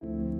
you.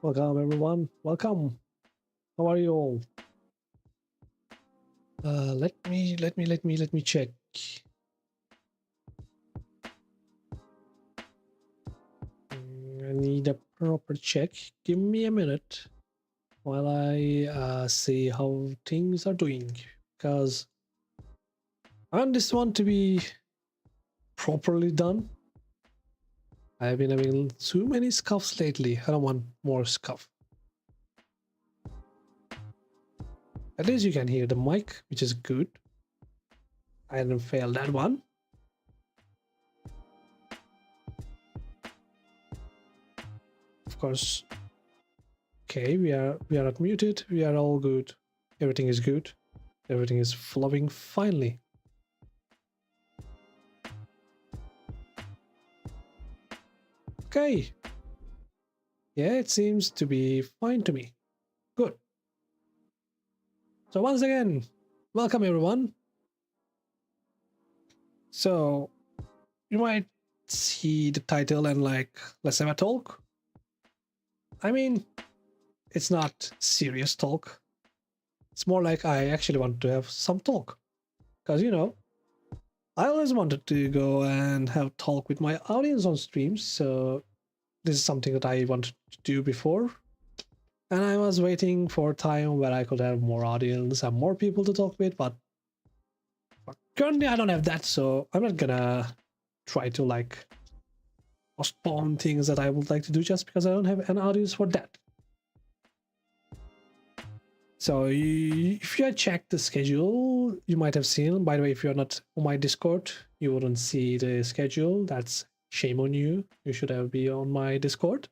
Welcome everyone. Welcome. How are you all? Let me check. need a proper check. Give me a minute while I see how things are doing, because I want this one to be properly done. I've been having too many scuffs lately. I don't want more scuff. At least you can hear the mic, which is good. I didn't fail that one. Of course. Okay, we are not muted. We are all good. Everything is good. Everything is flowing finely. Okay. Yeah, it seems to be fine to me. Good. So once again, welcome everyone. So you might see the title and like, let's have a talk. I mean, it's not serious talk. It's more like I actually want to have some talk. Because, you know, I always wanted to go and have talk with my audience on streams. So this is something that I wanted to do before. And I was waiting for a time where I could have more audience and more people to talk with. But currently I don't have that. So I'm not gonna try to like postpone things that I would like to do just because I don't have an audience for that. So if you had checked the schedule, you might have seen, by the way, if you're not on my Discord, you wouldn't see the schedule. That's shame on you. You should have been on my Discord.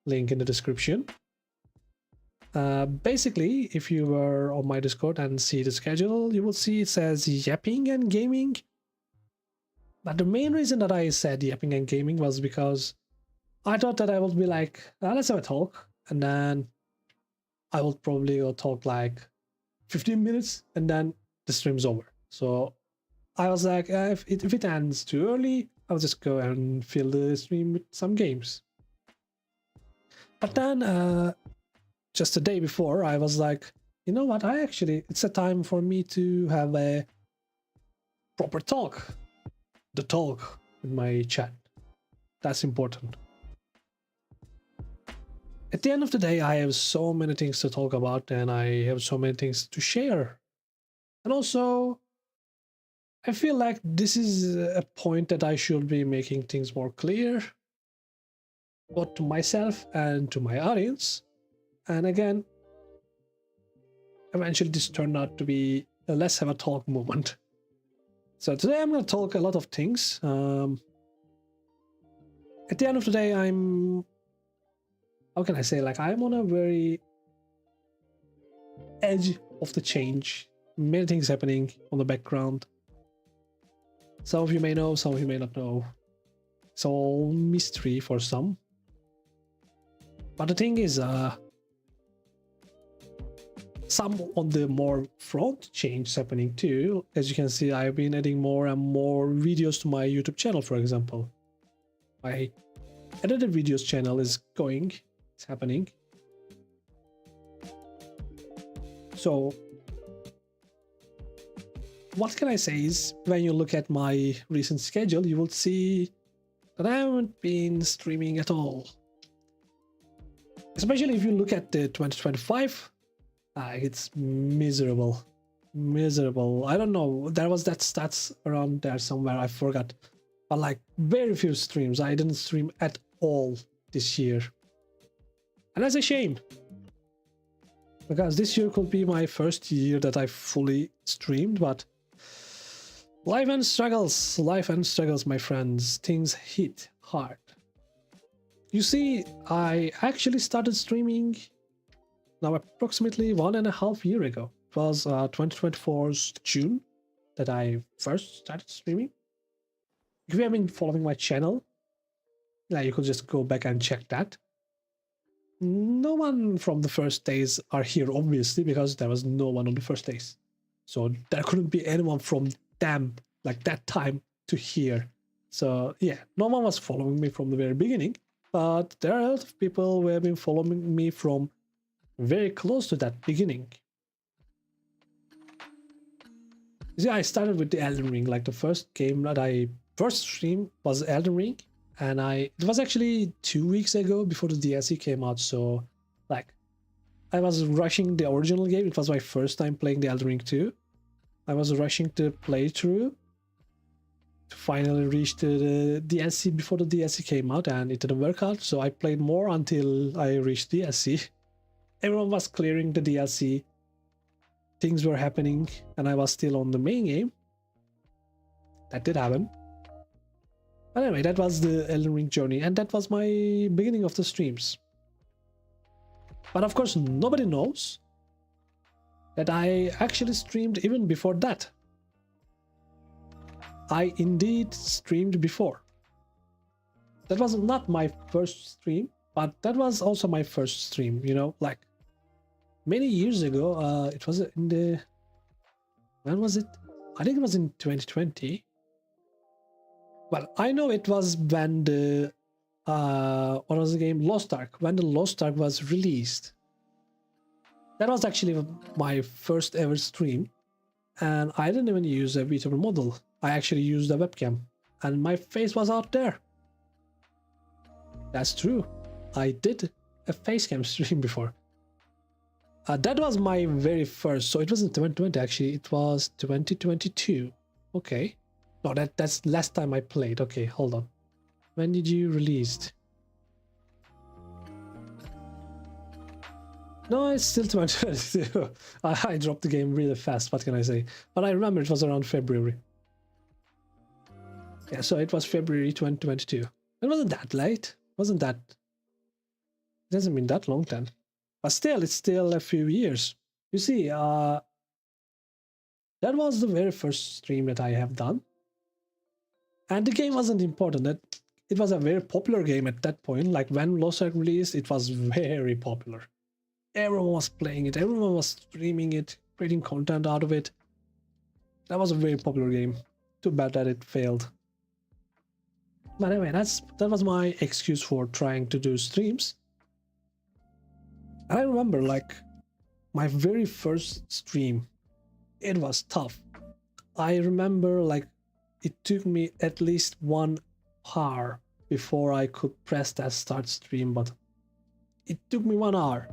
Link in the description. Basically, if you were on my Discord and see the schedule, you will see it says yapping and gaming. But the main reason that I said yapping and gaming was because I thought that I would be like, let's have a talk. And then I will probably go talk like 15 minutes and then the stream's over. So I was like, if it ends too early, I'll just go and fill the stream with some games. But then just the day before, I was like, you know what? It's a time for me to have a proper talk. The talk with my chat. That's important. At the end of the day, I have so many things to talk about and I have so many things to share. And also, I feel like this is a point that I should be making things more clear, both to myself and to my audience. And again, eventually this turned out to be a let's have a talk moment. So today I'm going to talk a lot of things. At the end of the day, how can I say, like I'm on a very edge of the change. Many things happening on the background. Some of you may know, some of you may not know. It's all mystery for some. But the thing is, some on the more front change happening too. As you can see, I've been adding more and more videos to my YouTube channel, for example. My edited videos channel is going. It's happening. So what can I say is, when you look at my recent schedule, you will see that I haven't been streaming at all. Especially if you look at the 2025, it's miserable. Miserable. I don't know. There was that stats around there somewhere. I forgot. But like very few streams. I didn't stream at all this year. And that's a shame. Because this year could be my first year that I fully streamed, but life and struggles, my friends. Things hit hard. You see, I actually started streaming now approximately 1.5 years ago. It was 2024's June that I first started streaming. If you have been following my channel, you could just go back and check that. No one from the first days are here, obviously, because there was no one on the first days. So there couldn't be anyone from them, like that time, to here. So yeah, no one was following me from the very beginning, but there are a lot of people who have been following me from very close to that beginning. You see, I started with the Elden Ring. Like the first game that I first streamed was Elden Ring, And it was actually 2 weeks ago before the DLC came out, so like I was rushing the original game. It was my first time playing the Elden Ring 2. I was rushing to play through to finally reach the DLC before the DLC came out, and it didn't work out, so I played more until I reached DLC. Everyone was clearing the DLC, things were happening, and I was still on the main game. That did happen. But anyway, that was the Elden Ring journey, and that was my beginning of the streams. But of course, nobody knows that I actually streamed even before that. I indeed streamed before. That was not my first stream, but that was also my first stream, you know, like many years ago. It was in the... When was it? I think it was in 2020. Well, I know it was when the... what was the game? Lost Ark. When the Lost Ark was released. That was actually my first ever stream. And I didn't even use a VTuber model. I actually used a webcam. And my face was out there. That's true. I did a facecam stream before. That was my very first. So it wasn't 2020 actually. It was 2022. Okay. No, that's last time I played. Okay, hold on. When did you release? No, it's still 2022. I dropped the game really fast, what can I say? But I remember it was around February. Yeah, so it was February 2022. It wasn't that late. Wasn't that... It hasn't been that long then. But still, it's still a few years. You see, that was the very first stream that I have done. And the game wasn't important. It was a very popular game at that point. Like when Lost Ark released, it was very popular. Everyone was playing it. Everyone was streaming it, creating content out of it. That was a very popular game. Too bad that it failed. But anyway, that was my excuse for trying to do streams. And I remember, like, my very first stream, it was tough. I remember, like, it took me at least 1 hour before I could press that start stream button. It took me 1 hour.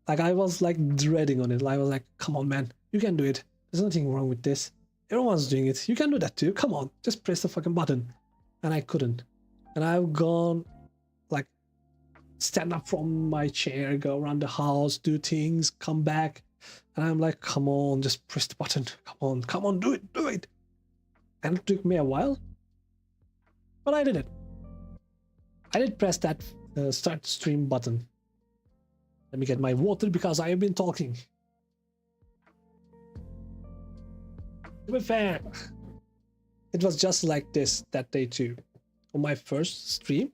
Like, I was like dreading on it. I was like, come on, man, you can do it. There's nothing wrong with this. Everyone's doing it. You can do that too. Come on, just press the fucking button. And I couldn't. And I've gone, like, stand up from my chair, go around the house, do things, come back. And I'm like, come on, just press the button. Come on, do it. And it took me a while. But I did it. I did press that start stream button. Let me get my water because I have been talking. To be fair, it was just like this that day too. On my first stream,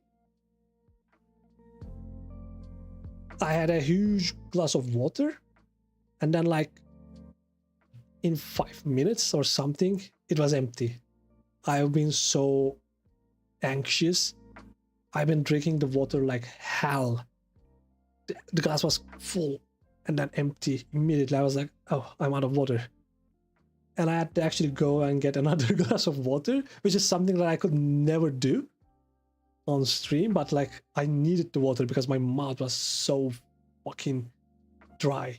I had a huge glass of water, and then like in 5 minutes or something, it was empty. I've been so anxious. I've been drinking the water like hell. The glass was full and then empty immediately. I was like, oh, I'm out of water. And I had to actually go and get another glass of water, which is something that I could never do on stream, but like I needed the water because my mouth was so fucking dry.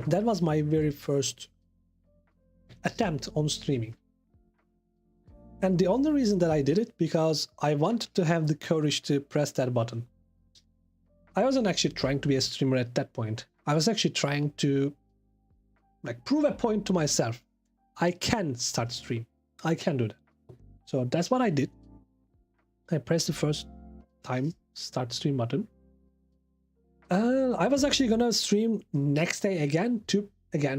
That was my very first attempt on streaming. And the only reason that I did it because I wanted to have the courage to press that button. I wasn't actually trying to be a streamer at that point. I was actually trying to like prove a point to myself. I can start stream. I can do that. So that's what I did. I pressed the first time start stream button. I was actually gonna stream next day again to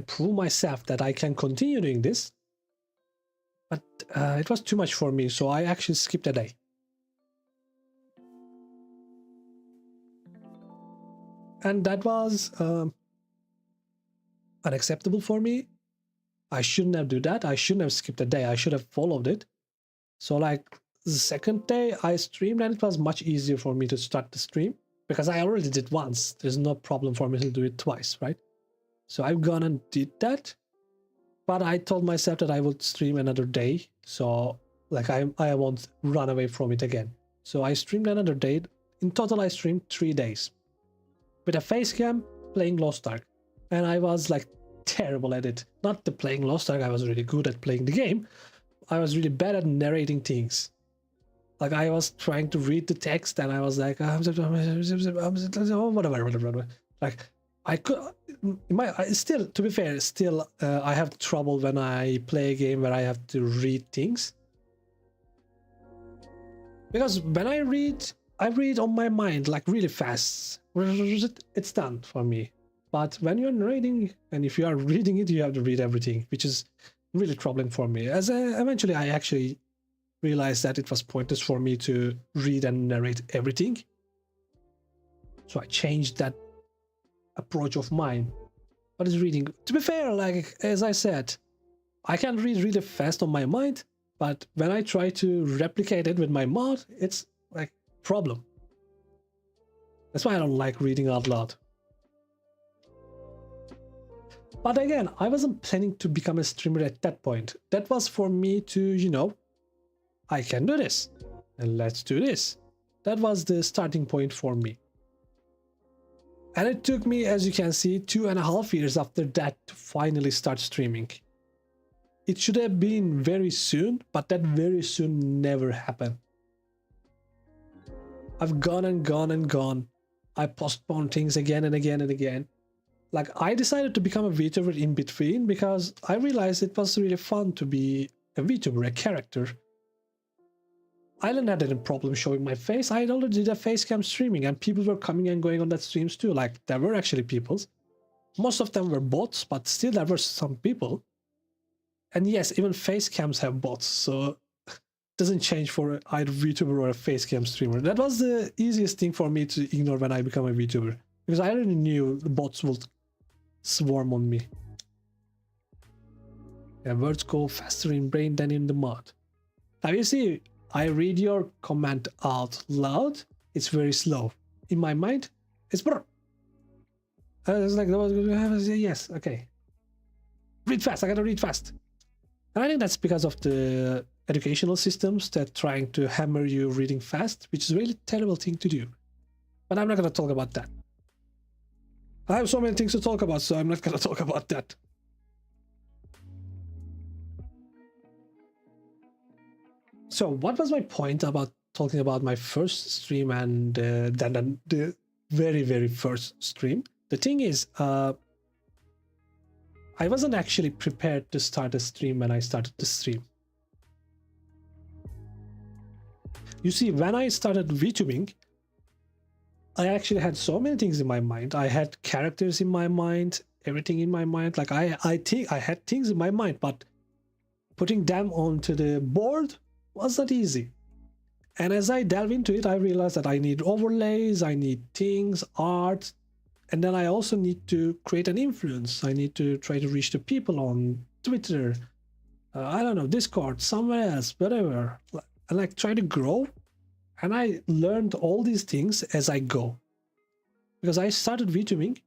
prove myself that I can continue doing this. But it was too much for me, so I actually skipped a day. And that was unacceptable for me. I shouldn't have done that. I shouldn't have skipped a day. I should have followed it. So like the second day I streamed, and it was much easier for me to start the stream because I already did once. There's no problem for me to do it twice, right? So I've gone and did that. But I told myself that I would stream another day, so like I won't run away from it again. So I streamed another day. In total, I streamed 3 days with a face cam playing Lost Ark, and I was like terrible at it. Not the playing Lost Ark, I was really good at playing the game. I was really bad at narrating things. Like I was trying to read the text and I was like, whatever. Like I could, still, to be fair, still I have trouble when I play a game where I have to read things. Because when I read on my mind like really fast. It's done for me. But when you're narrating and if you are reading it, you have to read everything, which is really troubling for me. Eventually I actually realized that it was pointless for me to read and narrate everything. So I changed that approach of mine. But it's reading. To be fair, like as I said, I can read really fast on my mind, but when I try to replicate it with my mod, it's like problem. That's why I don't like reading out loud. But again, I wasn't planning to become a streamer at that point. That was for me to, you know, I can do this and let's do this. That was the starting point for me. And it took me, as you can see, 2.5 years after that to finally start streaming. It should have been very soon, but that very soon never happened. I've gone and gone and gone. I postponed things again and again and again. Like I decided to become a VTuber in between because I realized it was really fun to be a VTuber, a character. I didn't have any problem showing my face. I already did a face cam streaming and people were coming and going on that streams too. Like there were actually people. Most of them were bots, but still there were some people. And yes, even face cams have bots, so it doesn't change for either VTuber or a face cam streamer. That was the easiest thing for me to ignore when I become a VTuber, because I already knew the bots would swarm on me. Yeah, words go faster in brain than in the mod. Now you see, I read your comment out loud. It's very slow. In my mind, it's brr. It's like, yes, okay. Read fast, I gotta read fast. And I think that's because of the educational systems that trying to hammer you reading fast, which is a really terrible thing to do. But I'm not gonna talk about that. I have so many things to talk about, so I'm not gonna talk about that. So what was my point about talking about my first stream and then the very first stream? The thing is, I wasn't actually prepared to start a stream when I started the stream. You see, when I started VTubing, I actually had so many things in my mind. I had characters in my mind, everything in my mind. Like I think I had things in my mind, but putting them onto the board was not easy. And as I delve into it, I realized that I need overlays, I need things, art, and then I also need to create an influence. I need to try to reach the people on Twitter, I don't know, Discord, somewhere else, whatever. And like try to grow. And I learned all these things as I go. Because I started VTubing,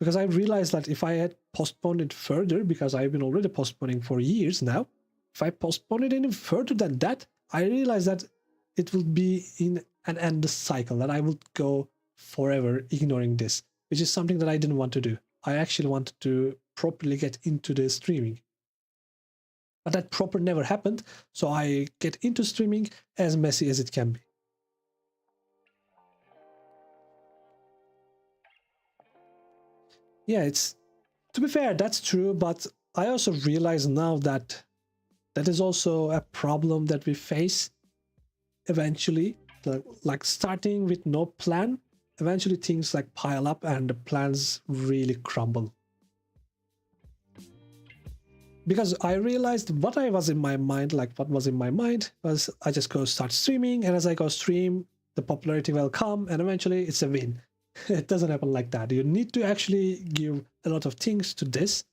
because I realized that if I had postponed it further, because I've been already postponing for years now, if I postpone it any further than that, I realized that it would be in an endless cycle, that I would go forever ignoring this, which is something that I didn't want to do. I actually wanted to properly get into the streaming. But that proper never happened, so I get into streaming as messy as it can be. Yeah, to be fair, that's true, but I also realize now that that is also a problem that we face eventually. Like starting with no plan, eventually things like pile up and the plans really crumble. Because I realized what I was in my mind, like what was in my mind was I just go start streaming, and as I go stream, the popularity will come and eventually it's a win. It doesn't happen like that. You need to actually give a lot of things to this,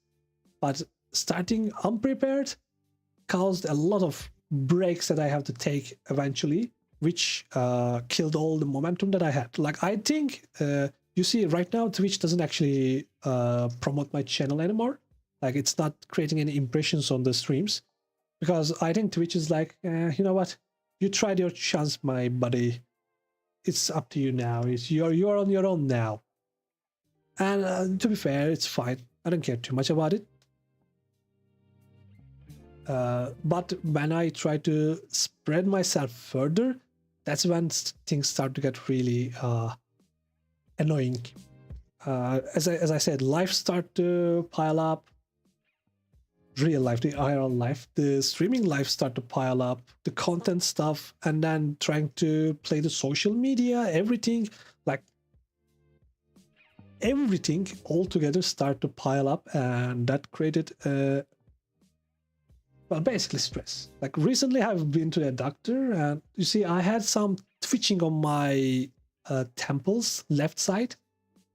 but starting unprepared caused a lot of breaks that I have to take eventually, which killed all the momentum that I had. Like I think, you see right now, Twitch doesn't actually promote my channel anymore. Like it's not creating any impressions on the streams, because I think Twitch is like, you know what? You tried your chance, my buddy. It's up to you now. You're on your own now. And to be fair, it's fine. I don't care too much about it. But when I try to spread myself further, that's when things start to get really annoying. As I said, life start to pile up. Real life, the IRL life, the streaming life start to pile up, the content stuff, and then trying to play the social media, everything, like everything all together start to pile up, and that created well, basically stress. Like recently I've been to the doctor, and you see I had some twitching on my temples left side.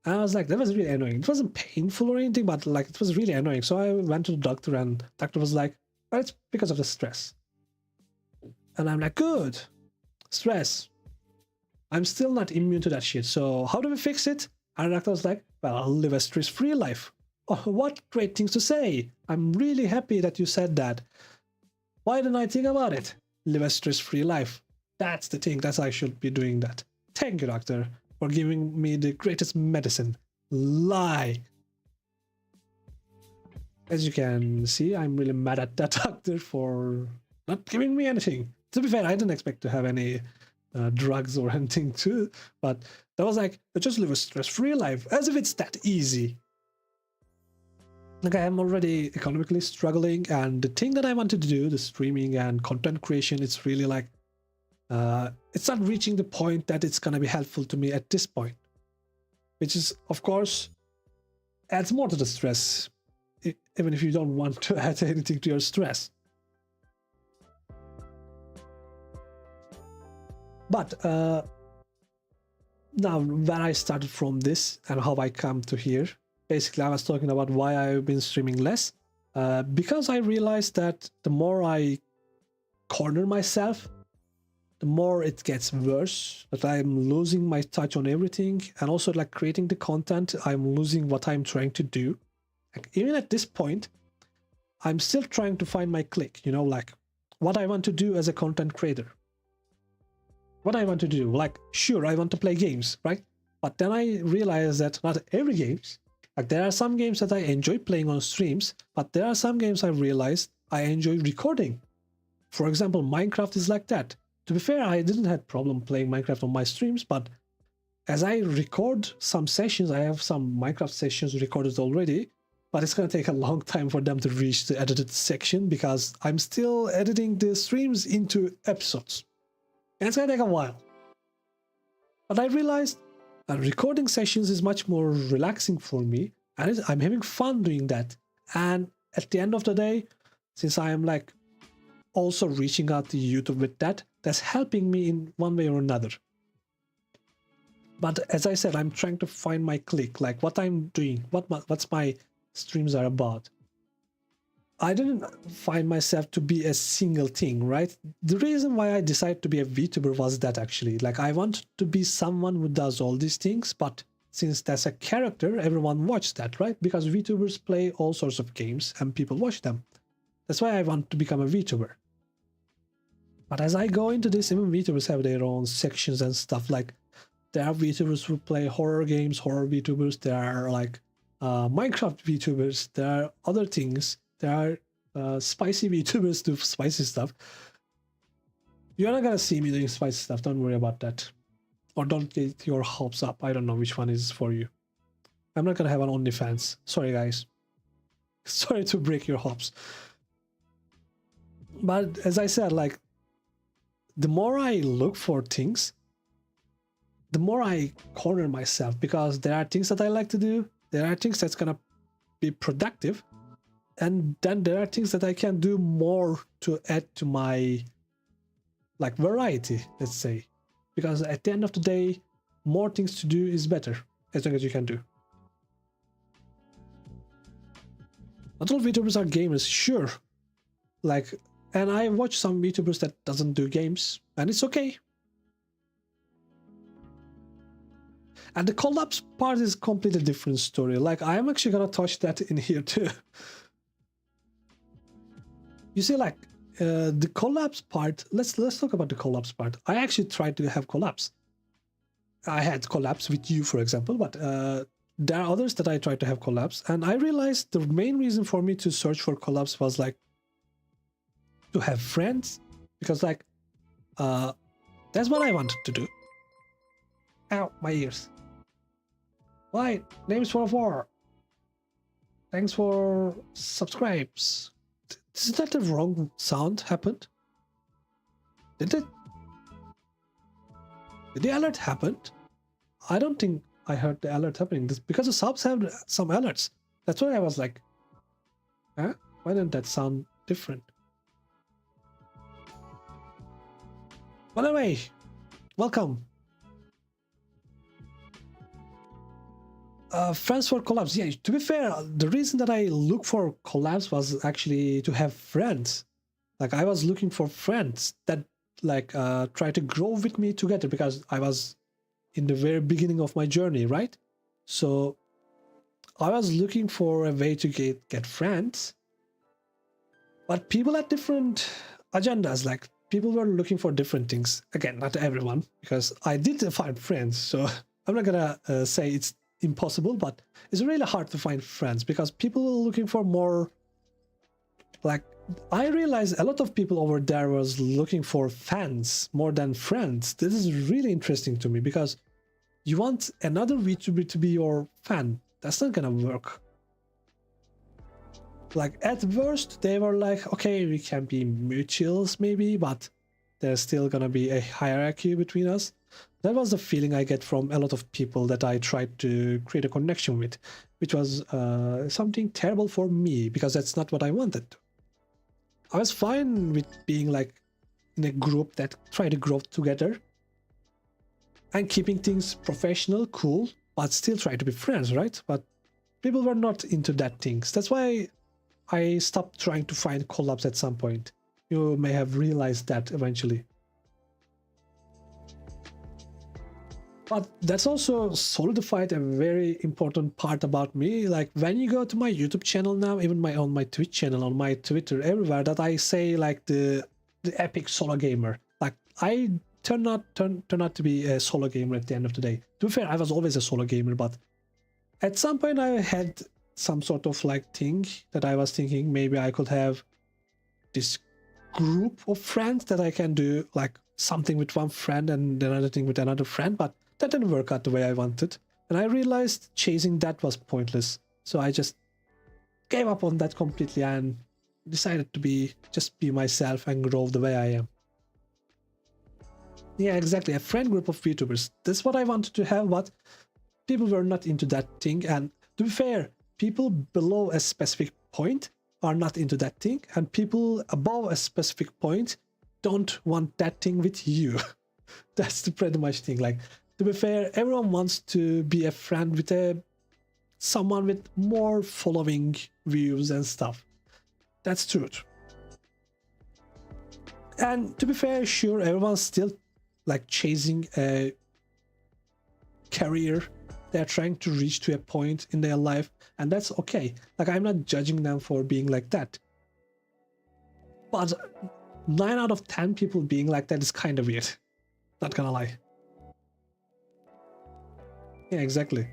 And I was like, that was really annoying. It wasn't painful or anything, but like it was really annoying. So I went to the doctor, and the doctor was like, well, it's because of the stress. And I'm like, good, stress. I'm still not immune to that shit. So how do we fix it? And the doctor was like, well, I'll live a stress-free life. Oh, what great things to say. I'm really happy that you said that. Why didn't I think about it? Live a stress-free life. That's the thing. That's I should be doing that. Thank you, doctor, for giving me the greatest medicine. Lie. As you can see, I'm really mad at that doctor for not giving me anything. To be fair, I didn't expect to have any drugs or anything too, but that was like, just live a stress-free life, as if it's that easy. Like I am already economically struggling, and the thing that I wanted to do, the streaming and content creation, it's really like, it's not reaching the point that it's going to be helpful to me at this point, which is, of course, adds more to the stress, even if you don't want to add anything to your stress. But now, when I started from this and how I come to here, basically I was talking about why I've been streaming less, because I realized that the more I corner myself, the more it gets worse, that I'm losing my touch on everything, and also like creating the content, I'm losing what I'm trying to do. Like, even at this point, I'm still trying to find my click, you know, like what I want to do as a content creator. What I want to do, like, sure, I want to play games, right? But then I realized that not every games, like there are some games that I enjoy playing on streams, but there are some games I realized I enjoy recording. For example, Minecraft is like that. To be fair, I didn't have problem playing Minecraft on my streams, but as I record some sessions, I have some Minecraft sessions recorded already, but it's going to take a long time for them to reach the edited section because I'm still editing the streams into episodes. And it's going to take a while. But I realized that recording sessions is much more relaxing for me, and I'm having fun doing that. And at the end of the day, since I am like also reaching out to YouTube with that, that's helping me in one way or another. But as I said, I'm trying to find my click, like what I'm doing, what's my streams are about. I didn't find myself to be a single thing, right? The reason why I decided to be a VTuber was that actually, like I want to be someone who does all these things, but since that's a character, everyone watches that, right? Because VTubers play all sorts of games and people watch them. That's why I want to become a VTuber. But as I go into this, even VTubers have their own sections and stuff. Like there are VTubers who play horror games, horror VTubers. There are like Minecraft VTubers. There are other things. There are spicy VTubers do spicy stuff. You're not gonna see me doing spicy stuff. Don't worry about that. Or don't get your hopes up. I don't know which one is for you. I'm not gonna have an OnlyFans. Sorry, guys. Sorry to break your hopes. But as I said, like, the more I look for things, the more I corner myself, because there are things that I like to do. There are things that's gonna be productive. And then there are things that I can do more to add to my like variety, let's say. Because at the end of the day, more things to do is better, as long as you can do. Not all VTubers are gamers, sure. Like, and I watch some VTubers that doesn't do games, and it's okay. And the collabs part is a completely different story. Like, I'm actually gonna touch that in here too. you see, like the collabs part. Let's talk about the collabs part. I actually tried to have collabs. I had collabs with you, for example, but there are others that I tried to have collabs, and I realized the main reason for me to search for collabs was like to have friends, because like that's what I wanted to do. Ow, my ears. Right, names for 4. Thanks for subscribes. Is that the wrong sound happened? Did it? Did the alert happen? I don't think I heard the alert happening. This, because the subs have some alerts. That's why I was like, huh? Why didn't that sound different? By the way, welcome. Friends for collabs. Yeah, to be fair, the reason that I look for collabs was actually to have friends. Like I was looking for friends that like try to grow with me together, because I was in the very beginning of my journey, right? So I was looking for a way to get friends, but people had different agendas. Like people were looking for different things. Again, not everyone, because I did find friends, so I'm not gonna say it's impossible, but it's really hard to find friends because people are looking for more. Like I realized a lot of people over there was looking for fans more than friends. This is really interesting to me, because you want another VTuber to be your fan. That's not gonna work. Like at worst they were like, okay, we can be mutuals maybe, but there's still gonna be a hierarchy between us. That was the feeling I get from a lot of people that I tried to create a connection with, which was something terrible for me, because that's not what I wanted. I was fine with being like in a group that tried to grow together and keeping things professional, cool, but still try to be friends, right? But people were not into that things. That's why I stopped trying to find collabs at some point. You may have realized that eventually. But that's also solidified a very important part about me. Like when you go to my YouTube channel now, even on my Twitch channel, on my Twitter, everywhere, that I say like the epic solo gamer. Like I turn out to be a solo gamer at the end of the day. To be fair, I was always a solo gamer, but at some point I had some sort of like thing that I was thinking maybe I could have this group of friends that I can do like something with one friend and another thing with another friend, but that didn't work out the way I wanted. And I realized chasing that was pointless. So I just gave up on that completely and decided to just be myself and grow the way I am. Yeah, exactly. A friend group of VTubers. That's what I wanted to have, but people were not into that thing. And to be fair, people below a specific point are not into that thing, and people above a specific point don't want that thing with you. That's the pretty much thing. Like, to be fair, everyone wants to be a friend with someone with more following, views and stuff. That's true. And to be fair, sure, everyone's still like chasing a career they're trying to reach to a point in their life, and that's okay. Like, I'm not judging them for being like that, but 9 out of 10 people being like that is kind of weird, not gonna lie. Yeah, exactly.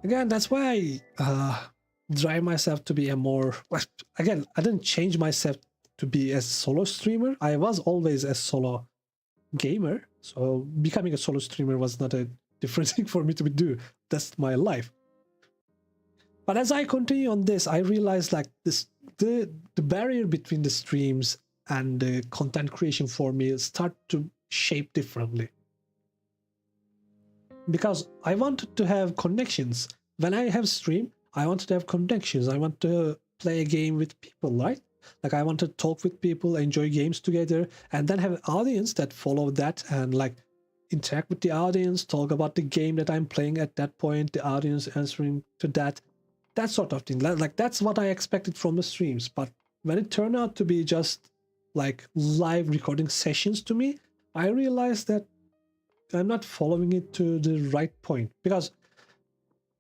Again, that's why I drive myself to be a more, again, I didn't change myself to be a solo streamer. I was always a solo gamer, so becoming a solo streamer was not a different thing for me to do. That's my life. But as I continue on this, I realized like the barrier between the streams and the content creation for me start to shape differently, because I wanted to have connections. When I have stream, I wanted to have connections. I want to play a game with people, right? Like, I want to talk with people, enjoy games together, and then have an audience that follow that and like interact with the audience, talk about the game that I'm playing at that point, the audience answering to that sort of thing. Like, that's what I expected from the streams. But when it turned out to be just like live recording sessions to me, I realized that I'm not following it to the right point, because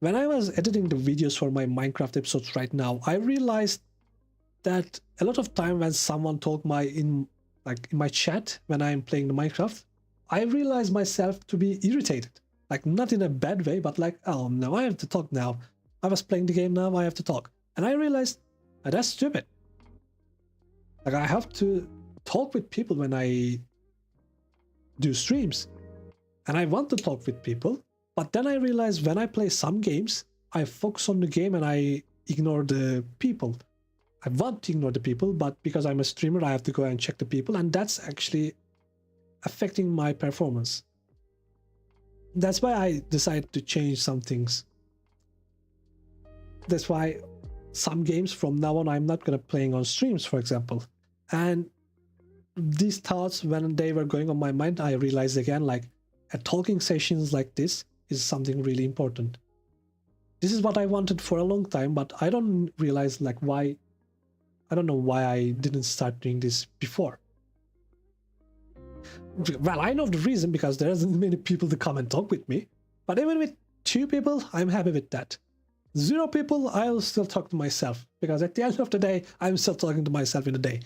when I was editing the videos for my Minecraft episodes right now, I realized that a lot of time when someone talk in my chat when I'm playing the Minecraft, I realize myself to be irritated. Like, not in a bad way, but like, oh no, I have to talk now. I was playing the game, now I have to talk. And I realized that's stupid. Like, I have to talk with people when I do streams. And I want to talk with people. But then I realize when I play some games, I focus on the game and I ignore the people. I want to ignore the people, but because I'm a streamer, I have to go and check the people. And that's actually affecting my performance. That's why I decided to change some things. That's why some games from now on, I'm not going to playing on streams, for example. And these thoughts, when they were going on my mind, I realized again, like, a talking sessions like this is something really important. This is what I wanted for a long time, but I don't realize like why. I don't know why I didn't start doing this before. Well, I know the reason, because there isn't many people to come and talk with me. But even with 2 people, I'm happy with that. 0 people, I'll still talk to myself, because at the end of the day, I'm still talking to myself in a day.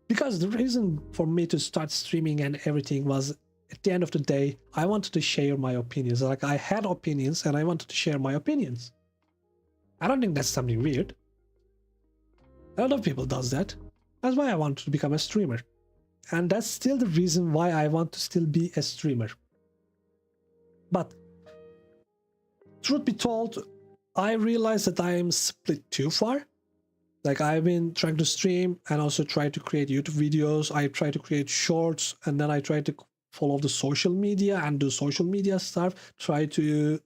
Because the reason for me to start streaming and everything was, at the end of the day, I wanted to share my opinions. Like, I had opinions and I wanted to share my opinions. I don't think that's something weird. A lot of people does that. That's why I wanted to become a streamer. And that's still the reason why I want to still be a streamer. But truth be told, I realized that I am split too far. Like, I've been trying to stream and also try to create YouTube videos. I try to create shorts, and then I try to follow the social media and do social media stuff. Try to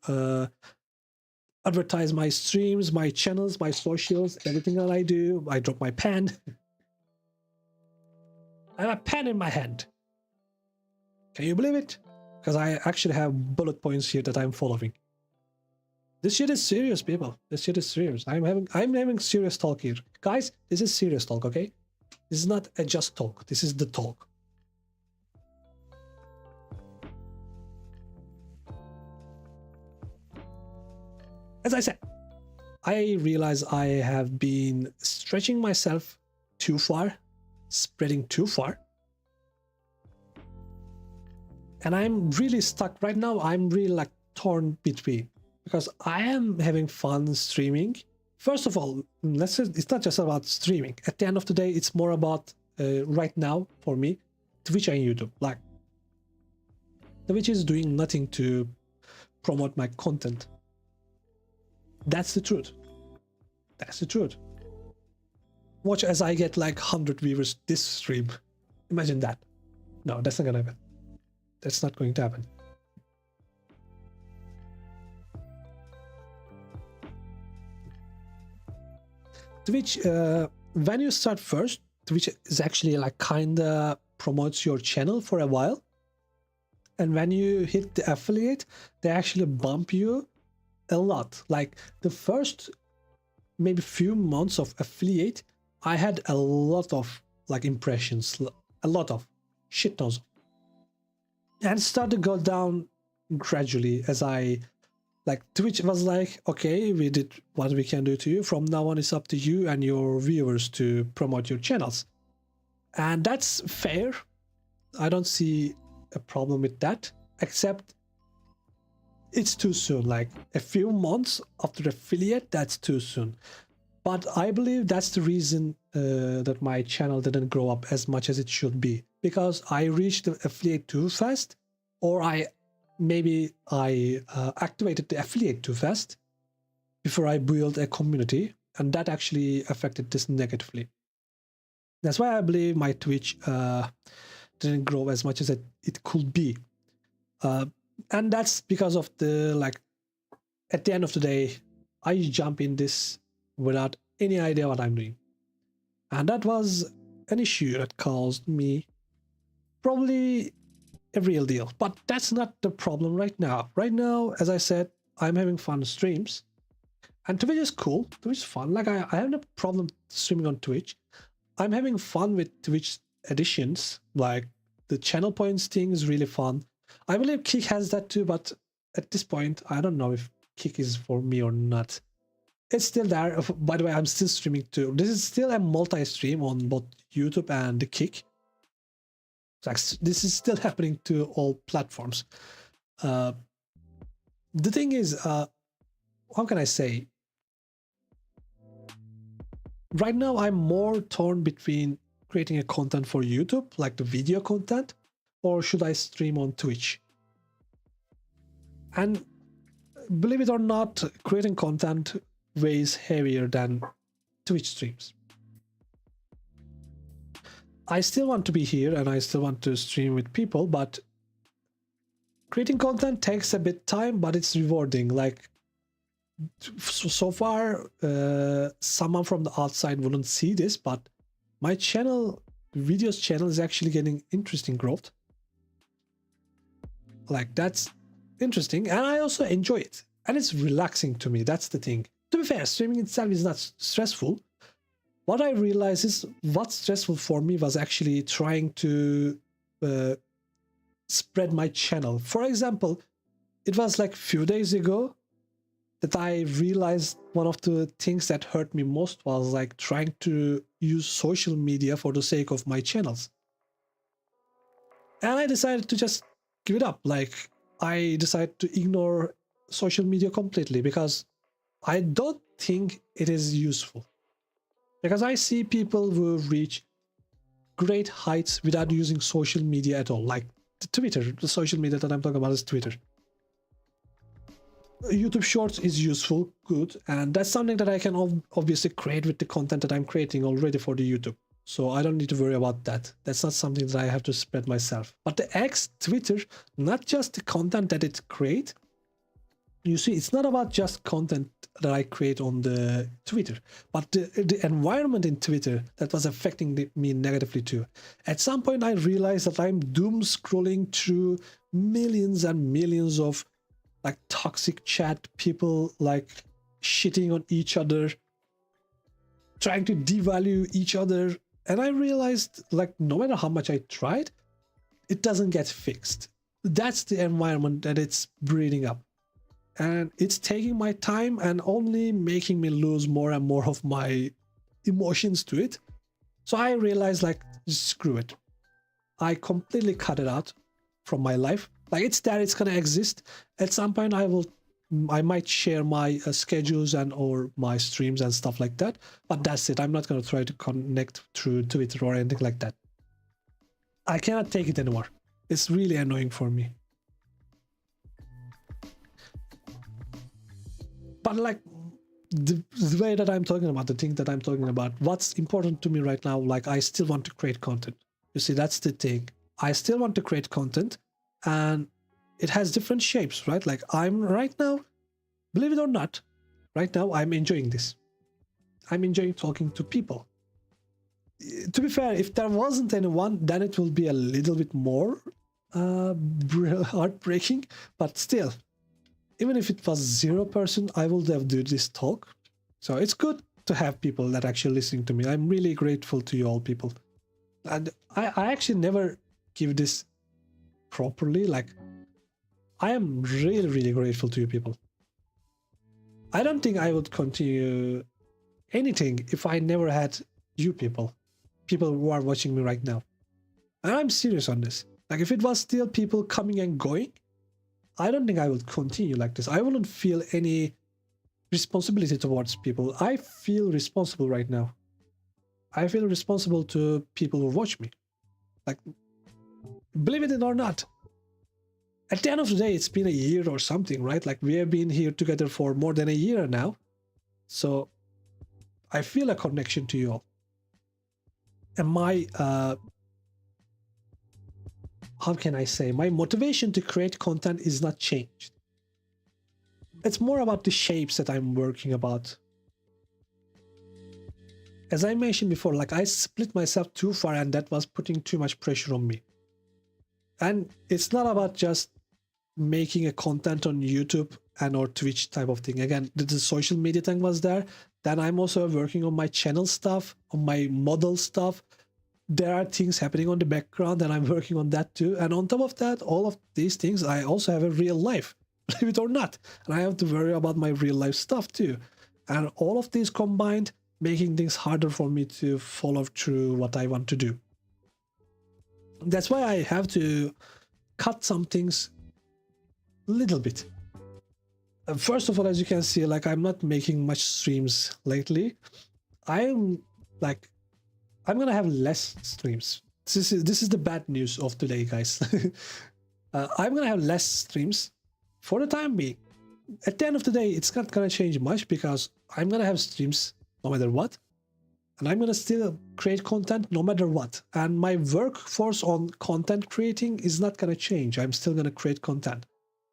advertise my streams, my channels, my socials, everything that I do. I drop my pen. I have a pen in my hand. Can you believe it? Because I actually have bullet points here that I'm following. This shit is serious, people. This shit is serious. I'm having serious talk here. Guys, this is serious talk, okay? This is not a just talk. This is the talk. As I said, I realize I have been stretching myself too far, spreading too far. And I'm really stuck right now. I'm really like torn between, because I am having fun streaming. First of all, let's say it's not just about streaming. At the end of the day, it's more about right now for me, Twitch and YouTube. Like, Twitch is doing nothing to promote my content. That's the truth. That's the truth. Watch as I get like 100 viewers this stream. Imagine that. No, that's not gonna happen. That's not going to happen. Twitch, when you start first, Twitch is actually like kinda promotes your channel for a while. And when you hit the affiliate, they actually bump you a lot. Like, the first maybe few months of affiliate, I had a lot of like impressions, a lot of shit tons, and started to go down gradually as I like Twitch was like, okay, we did what we can do to you. From now on, it's up to you and your viewers to promote your channels, and that's fair. I don't see a problem with that, except it's too soon. Like, a few months after affiliate, that's too soon. But I believe that's the reason that my channel didn't grow up as much as it should be, because I reached the affiliate too fast, or I activated the affiliate too fast before I built a community, and that actually affected this negatively. That's why I believe my Twitch didn't grow as much as it could be. And that's because of the, like, at the end of the day, I jump in this without any idea what I'm doing. And that was an issue that caused me probably a real deal. But that's not the problem right now. Right now, as I said, I'm having fun streams. And Twitch is cool. Twitch is fun. Like, I have no problem streaming on Twitch. I'm having fun with Twitch additions. Like, the channel points thing is really fun. I believe Kick has that too, but at this point, I don't know if Kick is for me or not. It's still there. By the way, I'm still streaming too. This is still a multi-stream on both YouTube and the Kick. This is still happening to all platforms. The thing is, how can I say? Right now, I'm more torn between creating a content for YouTube, like the video content, or should I stream on Twitch? And believe it or not, creating content weighs heavier than Twitch streams. I still want to be here and I still want to stream with people, but creating content takes a bit time, but it's rewarding. Like so far, someone from the outside wouldn't see this, but my channel, videos channel, is actually getting interesting growth. Like that's interesting, and I also enjoy it, and it's relaxing to me. That's the thing. To be fair, streaming itself is not stressful. What I realized is what's stressful for me was actually trying to spread my channel. For example, it was like a few days ago that I realized one of the things that hurt me most was like trying to use social media for the sake of my channels. And I decided to just give it up. Like I decided to ignore social media completely because I don't think it is useful. Because I see people who reach great heights without using social media at all. Like Twitter, the social media that I'm talking about is Twitter. YouTube Shorts is useful, good, and that's something that I can obviously create with the content that I'm creating already for the YouTube. So I don't need to worry about that. That's not something that I have to spread myself. But the X, Twitter, not just the content that it creates. You see, it's not about just content that I create on the Twitter, but the environment in Twitter that was affecting me negatively too. At some point, I realized that I'm doom scrolling through millions and millions of like toxic chat, people like shitting on each other, trying to devalue each other. And I realized, like, no matter how much I tried, it doesn't get fixed. That's the environment that it's breeding up. And it's taking my time and only making me lose more and more of my emotions to it. So I realized, like, screw it. I completely cut it out from my life. Like, it's there, it's gonna exist. At some point I might share my schedules and or my streams and stuff like that. But that's it. I'm not gonna try to connect through Twitter or anything like that. I cannot take it anymore. It's really annoying for me. But like the way that I'm talking about, the thing that I'm talking about, what's important to me right now, like I still want to create content. You see, that's the thing. I still want to create content and it has different shapes, right? Like I'm right now, believe it or not, right now I'm enjoying this. I'm enjoying talking to people. To be fair, if there wasn't anyone, then it will be a little bit more heartbreaking, but still. Even if it was 0%, I would have done this talk. So it's good to have people that actually listening to me. I'm really grateful to you all people. And I actually never give this properly. Like, I am really, really grateful to you people. I don't think I would continue anything if I never had you people. People who are watching me right now. And I'm serious on this. Like, if it was still people coming and going, I don't think I would continue like this. I wouldn't feel any responsibility towards people. I feel responsible right now. I feel responsible to people who watch me. Like, believe it or not, at the end of the day, it's been a year or something, right? Like, we have been here together for more than a year now. So I feel a connection to you all. And my how can I say, my motivation to create content is not changed. It's more about the shapes that I'm working about. As I mentioned before, like I split myself too far and that was putting too much pressure on me. And it's not about just making a content on YouTube and or Twitch type of thing. Again, the social media thing was there. Then I'm also working on my channel stuff, on my model stuff. There are things happening on the background and I'm working on that too. And on top of that, all of these things, I also have a real life. believe it or not. And I have to worry about my real life stuff too. And all of these combined, making things harder for me to follow through what I want to do. That's why I have to cut some things a little bit. First of all, as you can see, like I'm not making much streams lately. I'm gonna have less streams. This is the bad news of today, guys. I'm gonna have less streams for the time being. At the end of the day, it's not gonna change much because I'm gonna have streams no matter what, and I'm gonna still create content no matter what. And my workforce on content creating is not gonna change. I'm still gonna create content.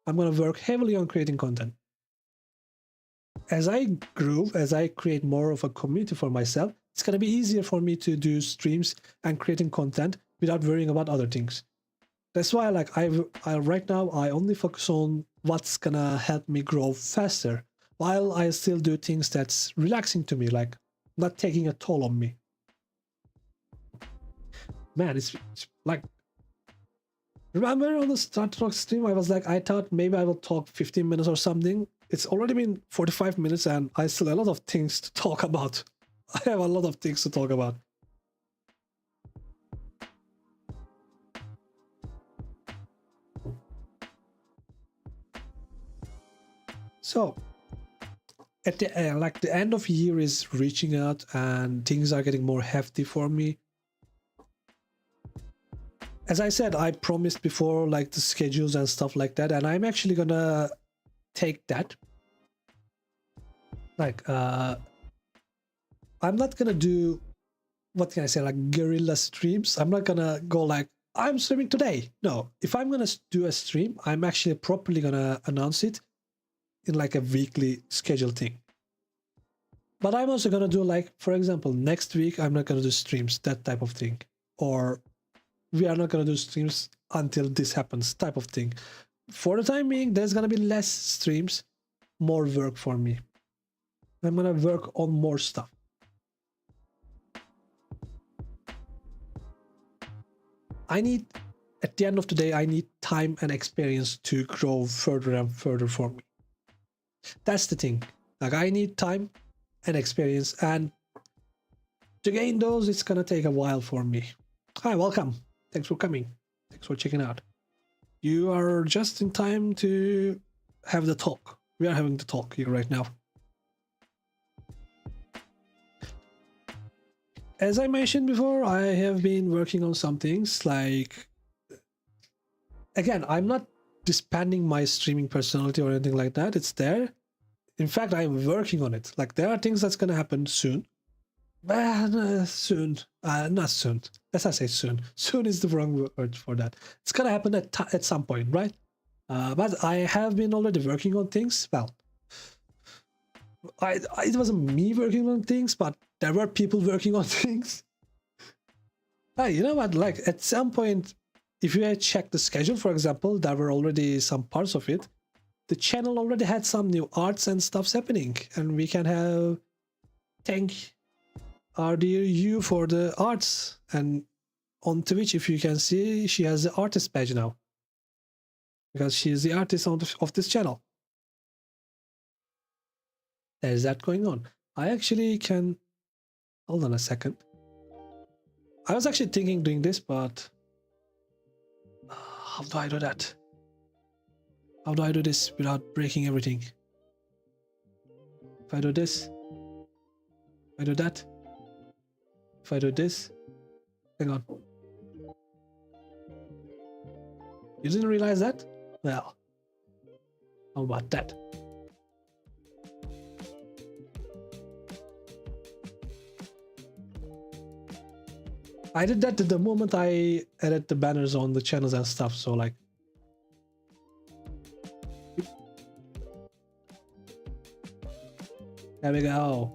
I'm gonna work heavily on creating content. As I grow, as I create more of a community for myself, it's gonna be easier for me to do streams and creating content without worrying about other things. That's why, like, I right now I only focus on what's gonna help me grow faster, while I still do things that's relaxing to me, like not taking a toll on me. Man, it's like, remember on the Start Talk stream, I was like, I thought maybe I will talk 15 minutes or something. It's already been 45 minutes and I still have a lot of things to talk about. I have a lot of things to talk about. So, at the end, like the end of year is reaching out and things are getting more hefty for me. As I said, I promised before, like the schedules and stuff like that, and I'm actually gonna take that. Like, I'm not gonna do, what can I say, like guerrilla streams. I'm not gonna go like, I'm streaming today. No, if I'm gonna do a stream, I'm actually properly gonna announce it in like a weekly schedule thing. But I'm also gonna do, like, for example, next week I'm not gonna do streams, that type of thing. Or we are not gonna do streams until this happens, type of thing. For the time being, there's gonna be less streams, more work for me. I'm gonna work on more stuff. I need, at the end of the day, I need time and experience to grow further and further for me. That's the thing. Like, I need time and experience, and to gain those, it's gonna take a while for me. Hi, welcome. Thanks for coming. Thanks for checking out. You are just in time to have the talk. We are having the talk here right now. As I mentioned before, I have been working on some things, like, again, I'm not disbanding my streaming personality or anything like that. It's there. In fact, I'm working on it. Like, there are things that's gonna happen soon. Soon. Not soon. Let's not say soon. Soon is the wrong word for that. It's gonna happen at some point, right? But I have been already working on things. Well, it wasn't me working on things, but there were people working on things. Hey, you know what? Like, at some point, if you had checked the schedule, for example, there were already some parts of it. The channel already had some new arts and stuffs happening, and we can have thank our dear you for the arts. And on Twitch, if you can see, she has the artist badge now, because she is the artist of this channel. There's that going on. I actually can, hold on a second. I was actually thinking doing this, but how do I do that? How do I do this without breaking everything? If I do this, if I do that, if I do this, hang on. You didn't realize that? Well, how about that? I did that the moment I added the banners on the channels and stuff, so like, there we go.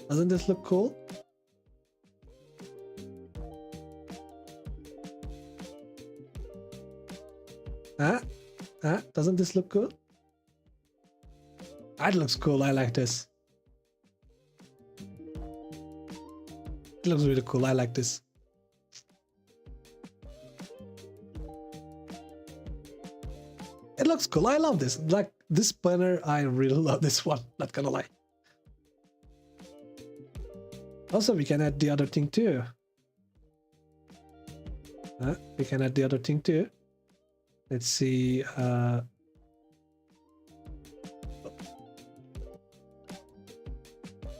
Doesn't this look cool? Huh? Huh? Doesn't this look cool? That looks cool. I like this. It looks really cool. I like this. It looks cool. I love this. Like this banner, I really love this one. Not gonna lie. Also, we can add the other thing too. We can add the other thing too. Let's see.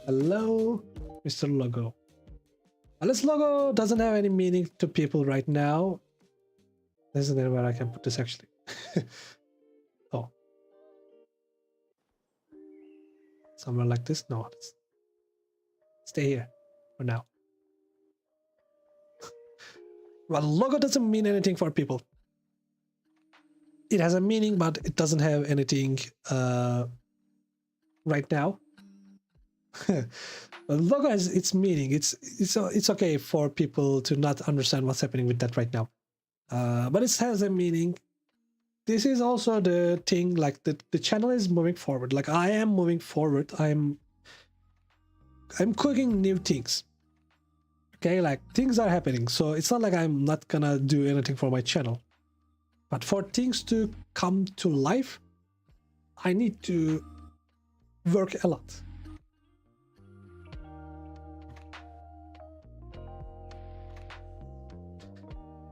Hello, Mr. Logo. This logo doesn't have any meaning to people right now. Isn't there where I can put this actually? Oh. Somewhere like this? No. Stay here for now. Well, logo doesn't mean anything for people. It has a meaning, but it doesn't have anything right now. The logo has its meaning. It's okay for people to not understand what's happening with that right now. But it has a meaning. This is also the thing, like the channel is moving forward. Like I am moving forward. I'm cooking new things. Okay, like things are happening. So it's not like I'm not gonna do anything for my channel. But for things to come to life, I need to work a lot.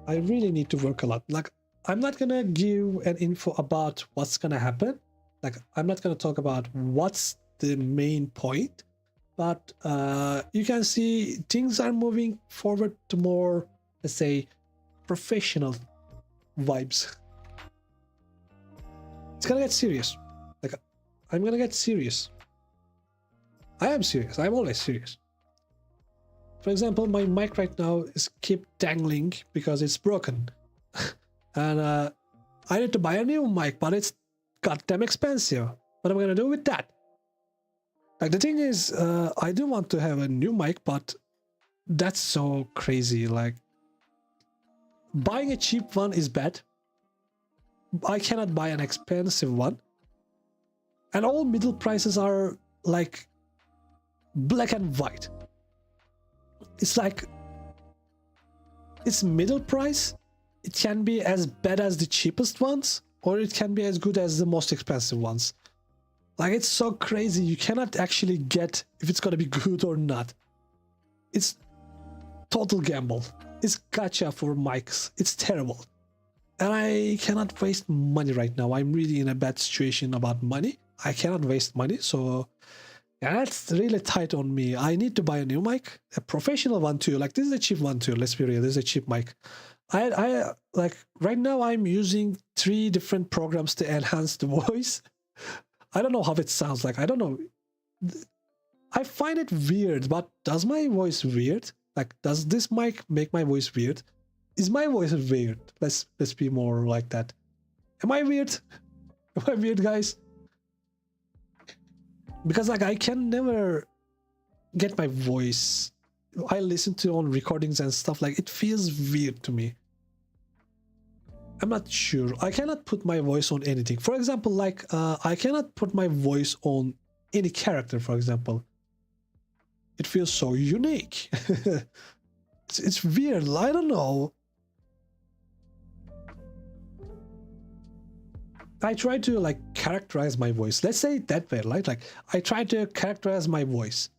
I really need to work a lot. Like, I'm not gonna give an info about what's gonna happen. Like, I'm not gonna talk about what's the main point, but you can see things are moving forward to more, let's say, professional vibes. It's gonna get serious. Like, I'm gonna get serious. I am serious. I'm always serious. For example, my mic right now is keep dangling because it's broken. And I need to buy a new mic, but it's goddamn expensive. What am I gonna do with that? Like, the thing is, I do want to have a new mic, but that's so crazy. Like, buying a cheap one is bad. I cannot buy an expensive one. And all middle prices are like black and white. It's like, it's middle price. It can be as bad as the cheapest ones, or it can be as good as the most expensive ones. Like, it's so crazy. You cannot actually get if it's gonna be good or not. It's total gamble. It's gotcha for mics. It's terrible. And I cannot waste money right now. I'm really in a bad situation about money. I cannot waste money, so yeah, that's really tight on me. I need to buy a new mic, a professional one too. Like, this is a cheap one too. Let's be real. This is a cheap mic. I like right now I'm using 3 different programs to enhance the voice. I don't know how it sounds like. I don't know. I find it weird, but does my voice weird? Like, does this mic make my voice weird? Is my voice weird? Let's be more like that. Am I weird? Am I weird, guys? Because like I can never get my voice. I listen to on recordings and stuff, like it feels weird to me. I'm not sure. I cannot put my voice on anything. For example, like I cannot put my voice on any character, for example. It feels so unique. It's weird. I don't know. I try to like characterize my voice. Let's say it that way, right? Like I try to characterize my voice.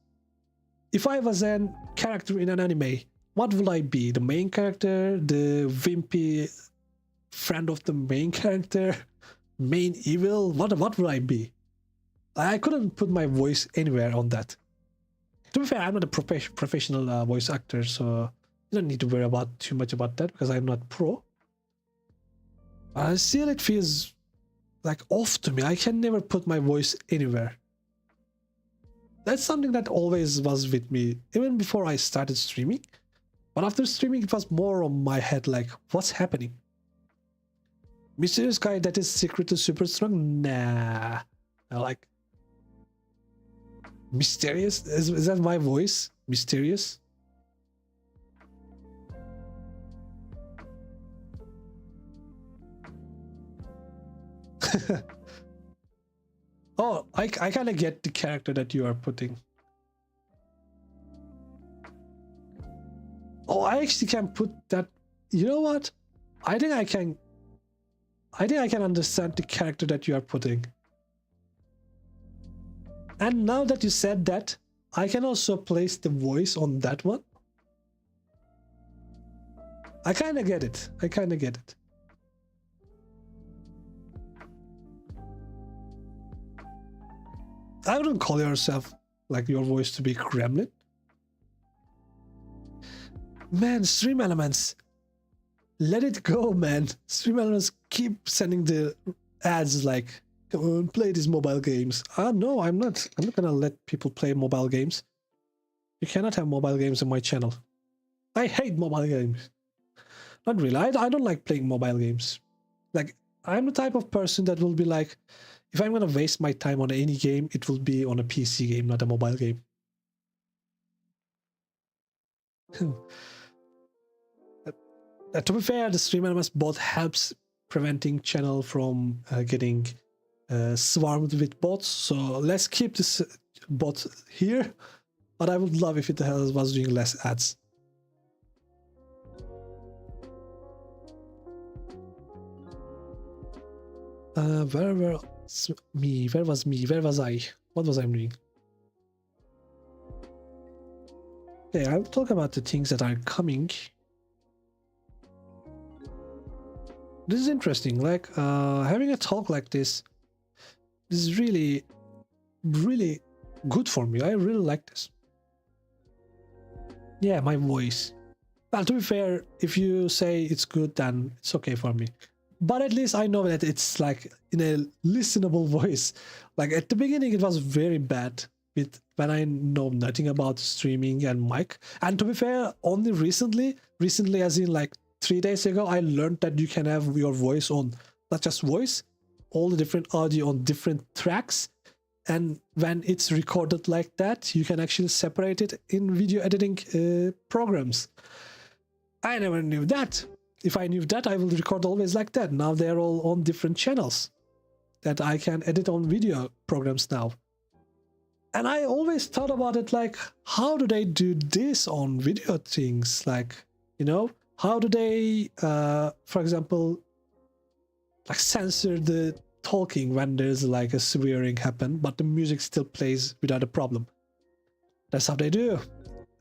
If I was a character in an anime, what would I be? The main character, the wimpy friend of the main character, main evil? What would I be? I couldn't put my voice anywhere on that. To be fair, I'm not a professional voice actor, so you don't need to worry about too much about that because I'm not pro. Still, it feels like off to me. I can never put my voice anywhere. That's something that always was with me, even before I started streaming. But after streaming, it was more on my head, like, what's happening? Mysterious guy that is secretly super strong? Nah. I like... Mysterious? Is that my voice? Mysterious? Oh, I kind of get the character that you are putting. Oh, I actually can put that. You know what? I think I can I think I can understand the character that you are putting. And now that you said that, I can also place the voice on that one. I kind of get it. I kind of get it. I wouldn't call yourself like your voice to be gremlin. Man, Stream Elements. Let it go, man. Stream Elements keep sending the ads like, come on, play these mobile games. No, I'm not. I'm not gonna let people play mobile games. You cannot have mobile games on my channel. I hate mobile games. Not really. I don't like playing mobile games. Like, I'm the type of person that will be like, if I'm gonna waste my time on any game, it will be on a PC game, not a mobile game. To be fair, the Stream Elements bot helps preventing channel from getting swarmed with bots. So let's keep this bot here. But I would love if it was doing less ads. Where was me? Where was me? Where was I? What was I doing? Okay, I'll talk about the things that are coming. This is interesting. Like having a talk like this is really, really good for me. I really like this. Yeah, my voice. Well, to be fair, if you say it's good, then it's okay for me. But at least I know that it's like in a listenable voice. Like at the beginning, it was very bad with when I know nothing about streaming and mic. And to be fair, only recently as in like 3 days ago, I learned that you can have your voice on, not just voice, all the different audio on different tracks. And when it's recorded like that, you can actually separate it in video editing programs. I never knew that. If I knew that, I would record always like that. Now they're all on different channels that I can edit on video programs now. And I always thought about it like, how do they do this on video things? Like, you know, how do they, for example, like censor the talking when there's like a swearing happen, but the music still plays without a problem? That's how they do.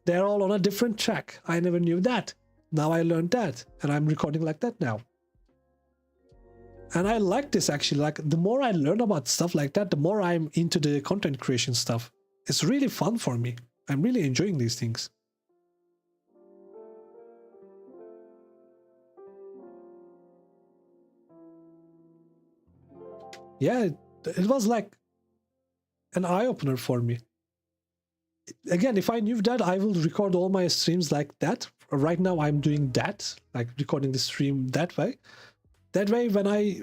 They're all on a different track. I never knew that. Now I learned that, and I'm recording like that now. And I like this actually. Like the more I learn about stuff like that, the more I'm into the content creation stuff. It's really fun for me. I'm really enjoying these things. Yeah, it was like an eye-opener for me. Again, if I knew that, I will record all my streams like that. Right now I'm doing that, like recording the stream that way. That way, when I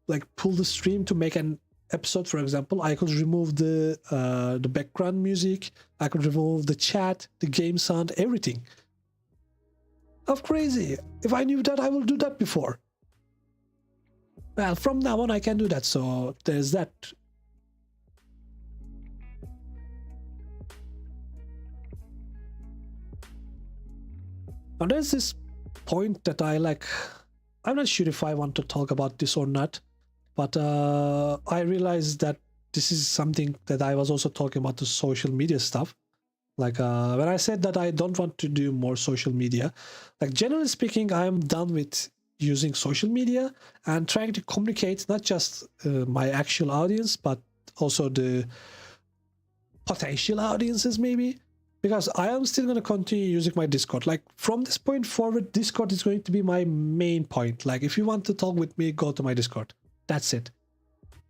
like pull the stream to make an episode, for example, I could remove the background music, I could remove the chat, the game sound, everything. How crazy. If I knew that, I will do that before. Well, from now on I can do that, so there's that. Now there's this point that I like, I'm not sure if I want to talk about this or not, but I realized that this is something that I was also talking about, the social media stuff. Like when I said that I don't want to do more social media, like generally speaking, I'm done with using social media and trying to communicate not just my actual audience, but also the potential audiences maybe. Because I am still going to continue using my Discord. Like from this point forward, Discord is going to be my main point. Like if you want to talk with me, go to my Discord. That's it.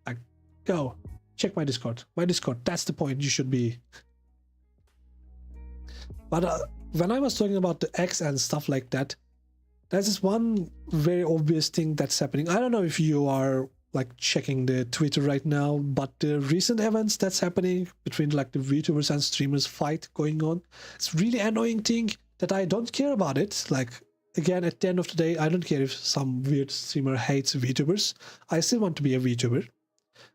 Like go check my Discord. My Discord, that's the point you should be. But when I was talking about the X and stuff like that, there's this one very obvious thing that's happening. I don't know if you are like checking the Twitter right now, but the recent events that's happening between like the VTubers and streamers fight going on, it's really annoying thing that I don't care about it. Like again, at the end of the day, I don't care if some weird streamer hates VTubers. I still want to be a VTuber.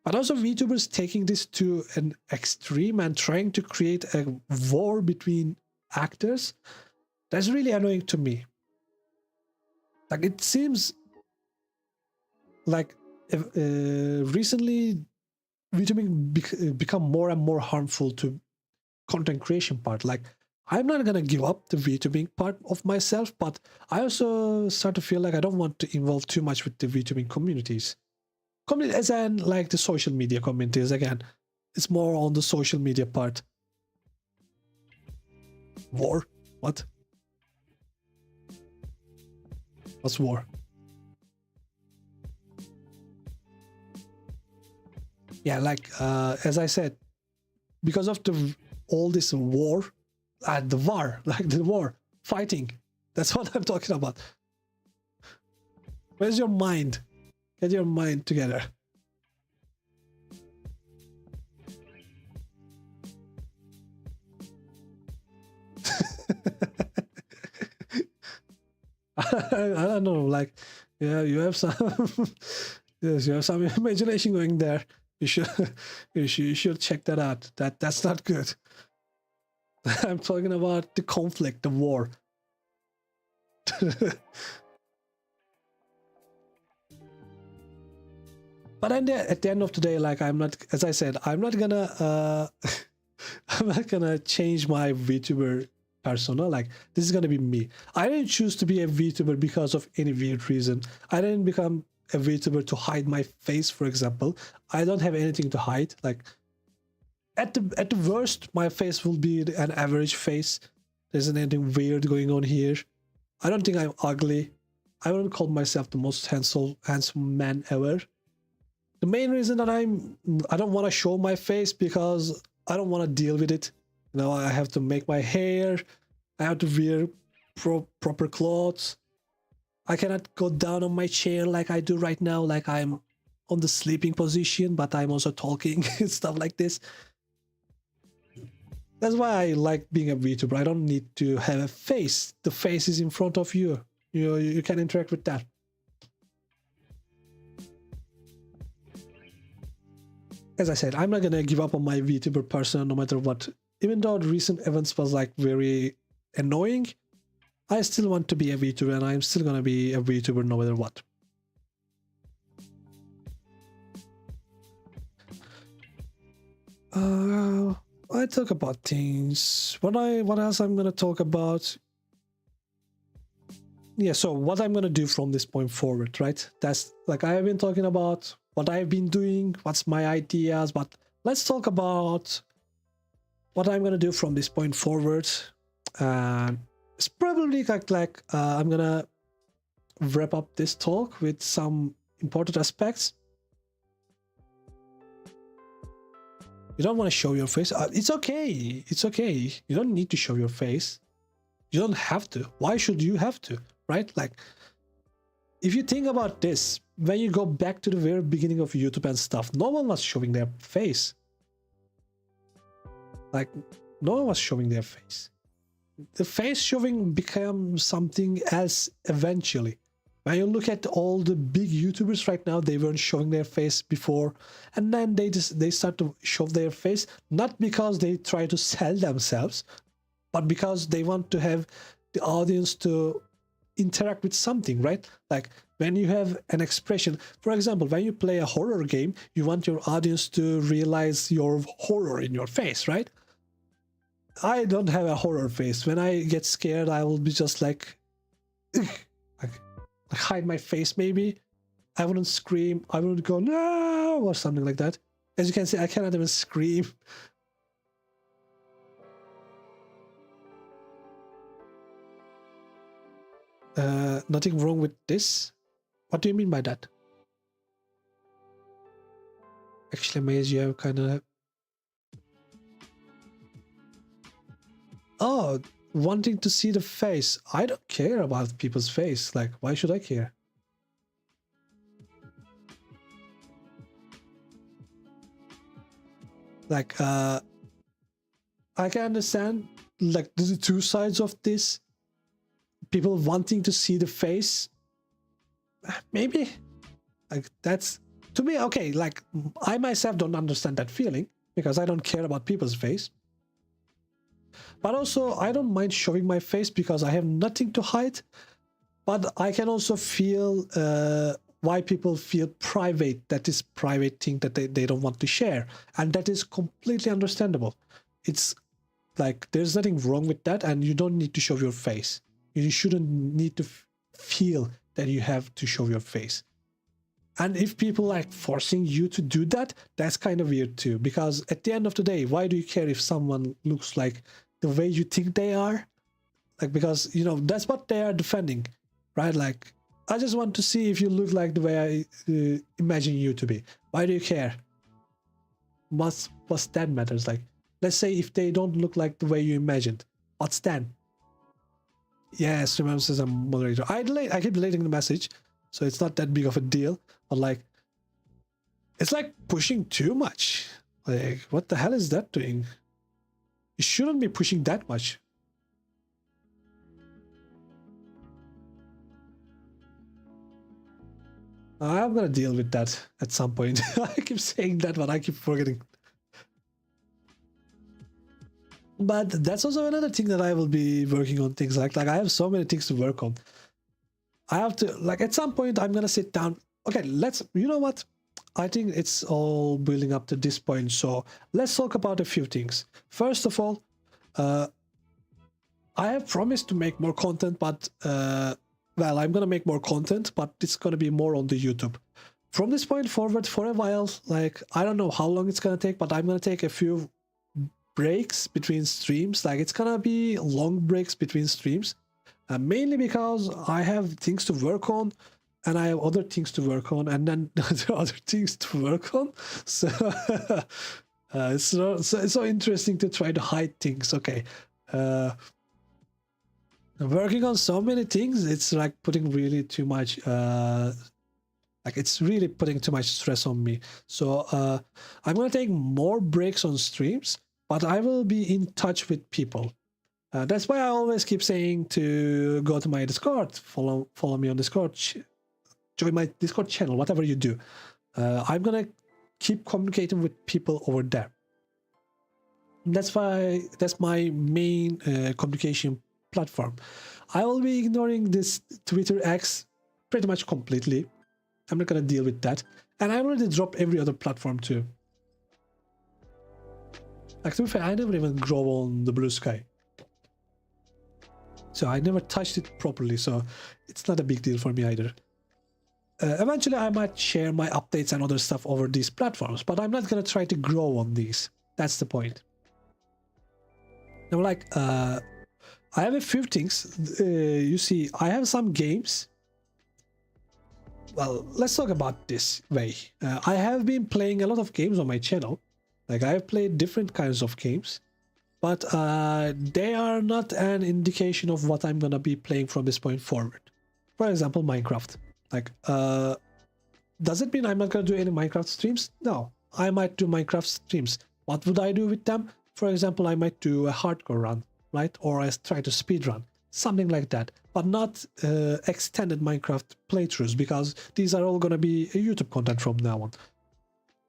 But also VTubers taking this to an extreme and trying to create a war between actors, that's really annoying to me. Like it seems like recently VTubing become more and more harmful to content creation part. Like, I'm not gonna give up the VTubing part of myself, but I also start to feel like I don't want to involve too much with the VTubing communities. As in like the social media communities again. It's more on the social media part. War? What? What's war? Yeah, like as I said, because of all this war, the war, like the war, fighting. That's what I'm talking about. Where's your mind? Get your mind together. I don't know, like, yeah, you have some, yes, you have some imagination going there. You should, you should check that out. That's not good. I'm talking about the conflict, the war. But at the end of the day, like, I'm not, as I said, I'm not gonna, I'm not gonna change my VTuber persona. Like, this is gonna be me. I didn't choose to be a VTuber because of any weird reason. I didn't become a VTuber to hide my face, for example. I don't have anything to hide. Like, at the worst, my face will be an average face. There isn't anything weird going on here. I don't think I'm ugly. I wouldn't call myself the most handsome man ever. The main reason that I don't want to show my face because I don't want to deal with it. You know, I have to make my hair. I have to wear proper clothes. I cannot go down on my chair like I do right now, like I'm on the sleeping position, but I'm also talking and stuff like this. That's why I like being a VTuber. I don't need to have a face. The face is in front of you. You can interact with that. As I said, I'm not gonna give up on my VTuber person no matter what. Even though the recent events was like very annoying, I still want to be a VTuber and I'm still gonna be a VTuber no matter what. I talk about things. What else I'm gonna talk about? Yeah, so what I'm gonna do from this point forward, right? That's like, I have been talking about what I've been doing, what's my ideas, but let's talk about what I'm gonna do from this point forward. It's probably like I'm gonna wrap up this talk with some important aspects. You don't want to show your face. It's okay. It's okay. You don't need to show your face. You don't have to. Why should you have to? Right? Like, if you think about this, when you go back to the very beginning of YouTube and stuff, no one was showing their face. Like, no one was showing their face. The face showing became something else eventually. When you look at all the big YouTubers right now, they weren't showing their face before, and then they start to show their face, not because they try to sell themselves, but because they want to have the audience to interact with something, right? Like, when you have an expression, for example, when you play a horror game, you want your audience to realize your horror in your face, right? I don't have a horror face. When I get scared, I will be just like hide my face maybe. I wouldn't scream. I wouldn't go no or something like that. As you can see, I cannot even scream. Nothing wrong with this. What do you mean by that? Actually, Maze, you have kind of... Oh, wanting to see the face. I don't care about people's face. Like, why should I care? Like, I can understand, like, the two sides of this. People wanting to see the face. Maybe. Like, that's... To me, okay, like, I myself don't understand that feeling because I don't care about people's face. But also, I don't mind showing my face because I have nothing to hide. But I can also feel why people feel private, that is private thing that they don't want to share, and that is completely understandable. It's like there's nothing wrong with that, and you don't need to show your face. You shouldn't need to feel that you have to show your face. And if people like forcing you to do that, that's kind of weird too, because at the end of the day, why do you care if someone looks like the way you think they are? Like, because you know that's what they are defending, right? Like, I just want to see if you look like the way I imagine you to be. Why do you care? What's that matters? Like, let's say if they don't look like the way you imagined, what's then? Yes, remember says I'm moderator. I keep deleting the message, so it's not that big of a deal. But like, it's like pushing too much. Like, what the hell is that doing? You shouldn't be pushing that much. I'm gonna deal with that at some point. I keep saying that, but I keep forgetting. But that's also another thing that I will be working on. Things like I have so many things to work on. I have to, like, at some point I'm gonna sit down. Okay, you know what? I think it's all building up to this point. So let's talk about a few things. First of all, I have promised to make more content, but well, I'm gonna make more content, but it's gonna be more on the YouTube. From this point forward, for a while, like, I don't know how long it's gonna take, but I'm gonna take a few breaks between streams. Like, it's gonna be long breaks between streams, mainly because I have things to work on, and I have other things to work on, and then there are other things to work on. So it's so interesting to try to hide things. Okay. Working on so many things, it's like putting really too much like, it's really putting too much stress on me. So I'm gonna take more breaks on streams, but I will be in touch with people. That's why I always keep saying to go to my Discord, follow me on Discord, join my Discord channel, whatever you do. I'm gonna keep communicating with people over there. That's my main communication platform. I will be ignoring this Twitter X pretty much completely. I'm not gonna deal with that, and I already dropped every other platform too. Like, to be fair, I never even grow on the Blue Sky, so I never touched it properly, so it's not a big deal for me either. Eventually I might share my updates and other stuff over these platforms, but I'm not gonna try to grow on these. That's the point. Now, like, I have a few things. You see, I have some games. Well, let's talk about this way. I have been playing a lot of games on my channel. Like, I have played different kinds of games, but they are not an indication of what I'm gonna be playing from this point forward. For example, Minecraft. Like, does it mean I'm not gonna do any Minecraft streams? No, I might do Minecraft streams. What would I do with them? For example, I might do a hardcore run, right? Or I try to speed run, something like that, but not extended Minecraft playthroughs, because these are all gonna be YouTube content from now on.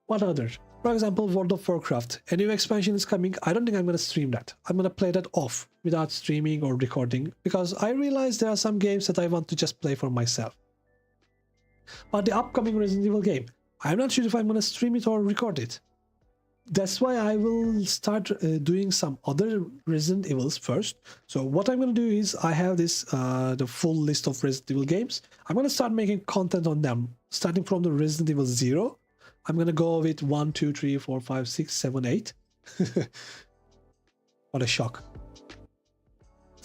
What other? For example, World of Warcraft, a new expansion is coming. I don't think I'm gonna stream that. I'm gonna play that off without streaming or recording, because I realize there are some games that I want to just play for myself. But the upcoming Resident Evil game, I'm not sure if I'm gonna stream it or record it. That's why I will start doing some other Resident Evils first. So what I'm going to do is, I have this the full list of Resident Evil games. I'm going to start making content on them, starting from the Resident Evil 0. I'm going to go with 1, 2, 3, 4, 5, 6, 7, 8. What a shock.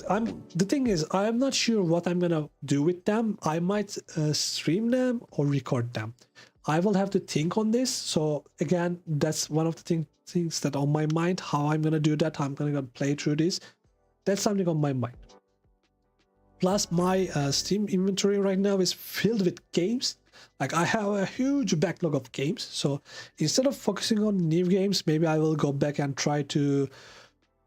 The thing is, I'm not sure what I'm going to do with them. I might stream them or record them. I will have to think on this. So again, that's one of the things that on my mind, how I'm gonna do that, how I'm gonna play through this. That's something on my mind. Plus, my Steam inventory right now is filled with games. Like, I have a huge backlog of games. So instead of focusing on new games, maybe I will go back and try to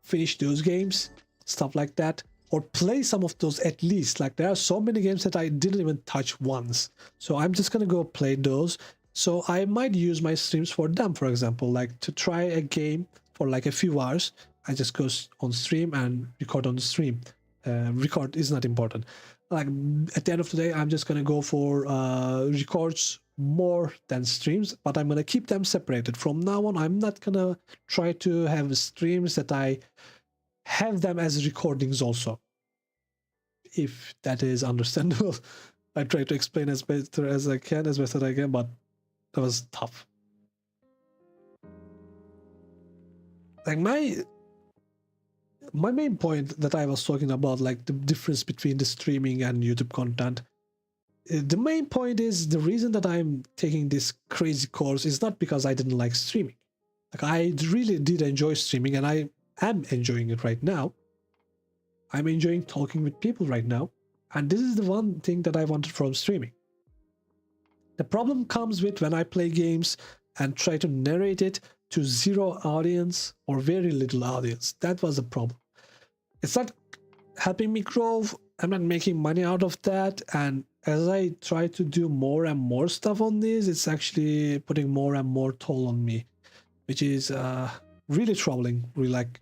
finish those games, stuff like that. Or play some of those at least. Like, there are so many games that I didn't even touch once. So I'm just gonna go play those. So I might use my streams for them, for example, like to try a game for like a few hours. I just go on stream and record on the stream. Record is not important. Like at the end of the day, I'm just gonna go for records more than streams, but I'm gonna keep them separated. From now on, I'm not gonna try to have streams that I have them as recordings also, if that is understandable. I try to explain as better as I can, as best as I can, but that was tough. Like my main point that I was talking about, like the difference between the streaming and YouTube content, the main point is the reason that I'm taking this crazy course is not because I didn't like streaming. Like I really did enjoy streaming, and I am enjoying it right now. I'm enjoying talking with people right now, and this is the one thing that I wanted from streaming. The problem comes with when I play games and try to narrate it to zero audience or very little audience. That was the problem. It's not helping me grow. I'm not making money out of that, and as I try to do more and more stuff on this, it's actually putting more and more toll on me, which is really troubling. Really, like,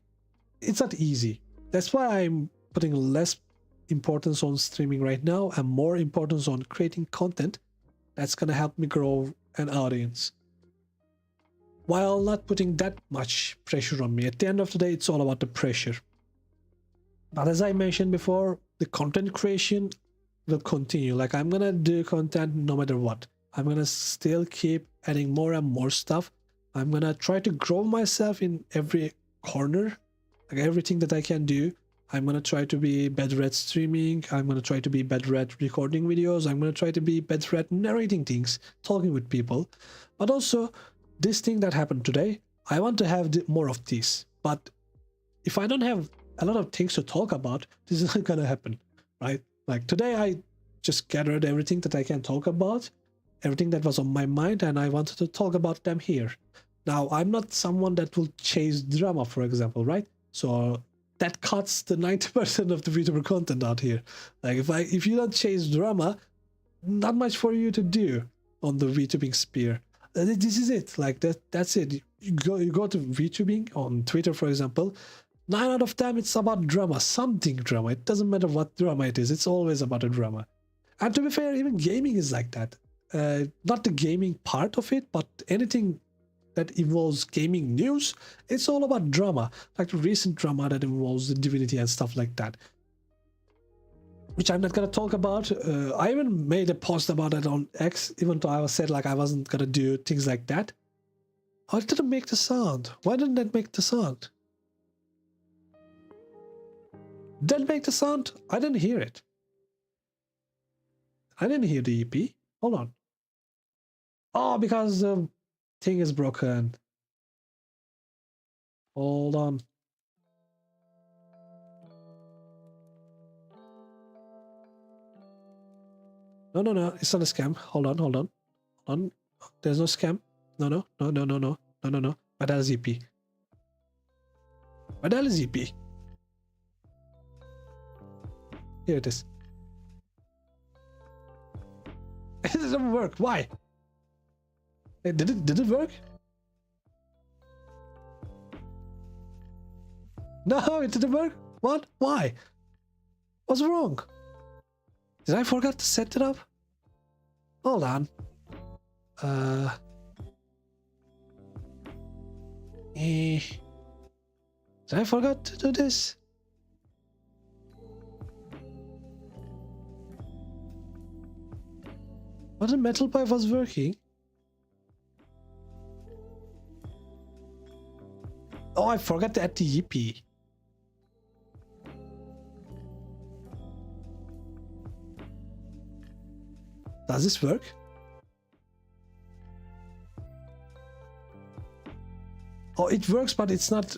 it's not easy. That's why I'm putting less importance on streaming right now and more importance on creating content that's gonna help me grow an audience, while not putting that much pressure on me. At the end of the day, it's all about the pressure. But as I mentioned before, the content creation will continue. Like I'm gonna do content no matter what. I'm gonna still keep adding more and more stuff. I'm gonna try to grow myself in every corner, like everything that I can do. I'm gonna try to be better at streaming. I'm gonna try to be better at recording videos. I'm gonna try to be better at narrating things, talking with people. But also, this thing that happened today, I want to have more of these. But if I don't have a lot of things to talk about, this is not gonna happen, right? Like today, I just gathered everything that I can talk about, everything that was on my mind, and I wanted to talk about them here. Now, I'm not someone that will chase drama, for example, right? So that cuts the 90% of the VTuber content out here. Like if you don't chase drama, not much for you to do on the VTubing sphere. This is it. Like that's it. You go to VTubing on Twitter, for example. 9 out of 10, it's about drama, something drama. It doesn't matter what drama it is. It's always about a drama. And to be fair, even gaming is like that. Not the gaming part of it, but anything that involves gaming news, it's all about drama. Like the recent drama that involves the Divinity and stuff like that, which I'm not gonna talk about. I even made a post about it on X, even though I was said like I wasn't gonna do things like that. Oh, it didn't make the sound. Why didn't that make the sound? Didn't make the sound? I didn't hear it. I didn't hear the EP. Hold on. Oh, because the thing is broken. Hold on. No. It's not a scam. Hold on. There's no scam. No. But that is EP. But that is EP. Here it is. It doesn't work. Why? Did it work? No, it didn't work. What? Why? What's wrong? Did I forget to set it up? Hold on. Did I forget to do this? But the metal pipe was working. Oh, I forgot to add the EP. Does this work? Oh, it works, but it's not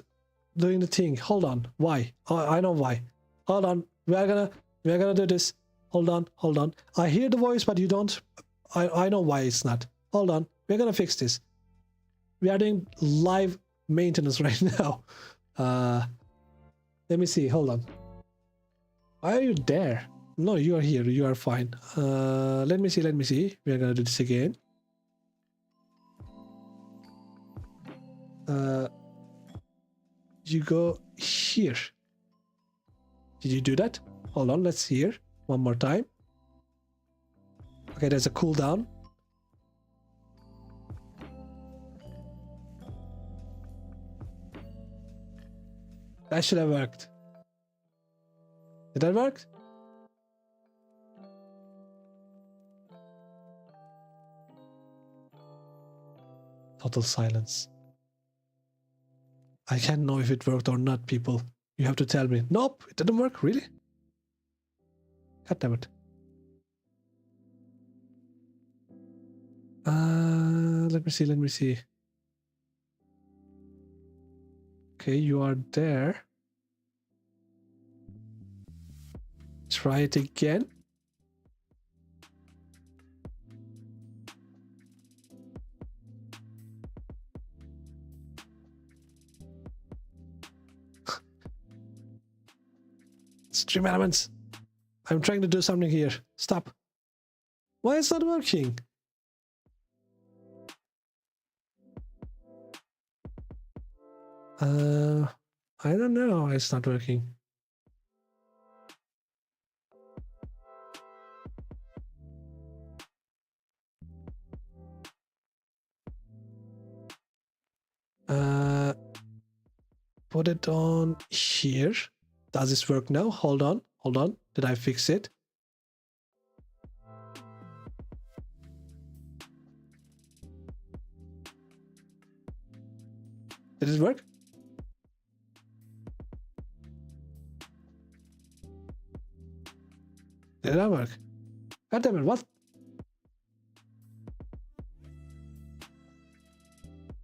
doing the thing. Hold on. Why? Oh, I know why. Hold on. We're gonna do this. Hold on. I hear the voice, but you don't. I know why it's not. Hold on. We're gonna fix this. We are doing live maintenance right now. Let me see. Hold on. Why are you there? No, you are here. You are fine. Let me see. We are gonna do this again. You go here. Did you do that? Hold on. Let's see here. One more time. Okay, there's a cooldown. That should have worked. Did that work? Total silence. I can't know if it worked or not, people. You have to tell me. Nope, it didn't work. Really? God damn it. Let me see. Okay, you are there. Try it again. Stream elements. I'm trying to do something here. Stop. Why is it not working? I don't know why it's not working. Put it on here. Does this work now? Hold on. Did I fix it? Did it work? Did it not work? God damn it, what?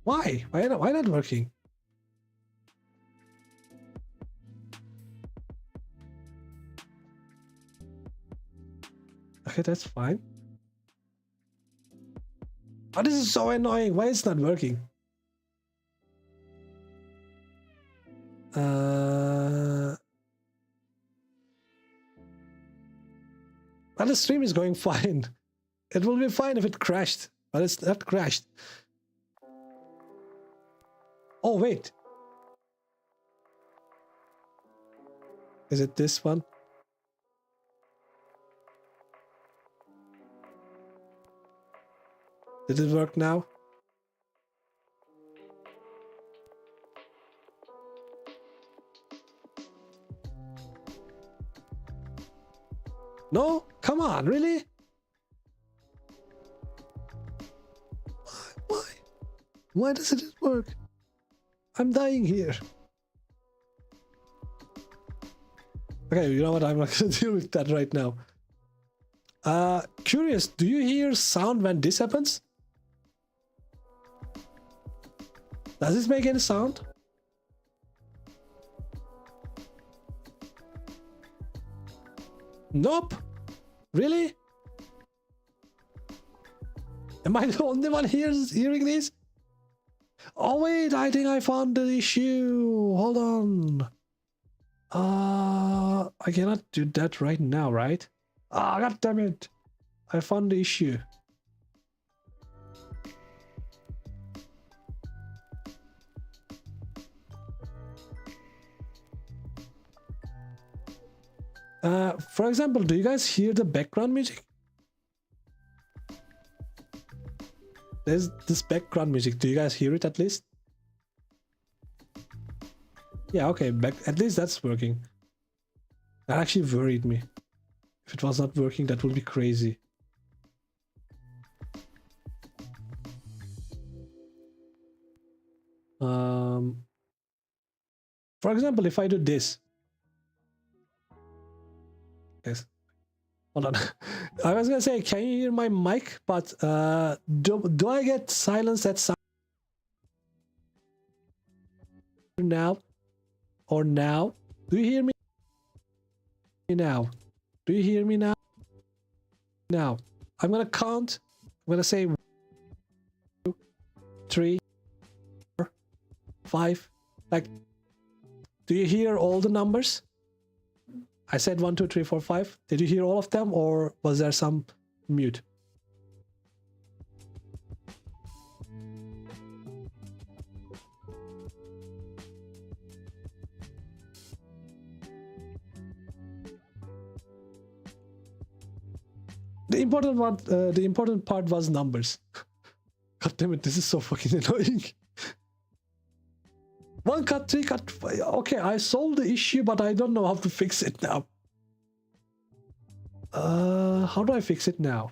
Why? Why not working? Okay, that's fine. Oh, this is so annoying. Why is it not working? Well, the stream is going fine. It will be fine if it crashed, but it's not crashed. Oh, wait. Is it this one? Did it work now? No? Come on, really? Why? Why doesn't it work? I'm dying here. Okay, you know what? I'm not gonna deal with that right now. Curious, do you hear sound when this happens? Does this make any sound? Nope. Really? Am I the only one hearing this? Oh wait, I think I found the issue. Hold on. I cannot do that right now, right? Ah, god damn it. I found the issue. For example, do you guys hear the background music? There's this background music. Do you guys hear it at least? Yeah, okay, at least that's working. That actually worried me. If it was not working, that would be crazy. For example, if I do this. Yes. Hold on. I was gonna say, can you hear my mic? But do I get silence at sound now? Or now? Do you hear me now? Do you hear me now? Now. I'm gonna count. I'm gonna say 1, 2, 3, 4, 5. Like, do you hear all the numbers? I said 1, 2, 3, 4, 5. Did you hear all of them, or was there some mute? the important part was numbers. God damn it, this is so fucking annoying. 1 cut, 3 cut. Okay, I solved the issue, but I don't know how to fix it now. How do I fix it now?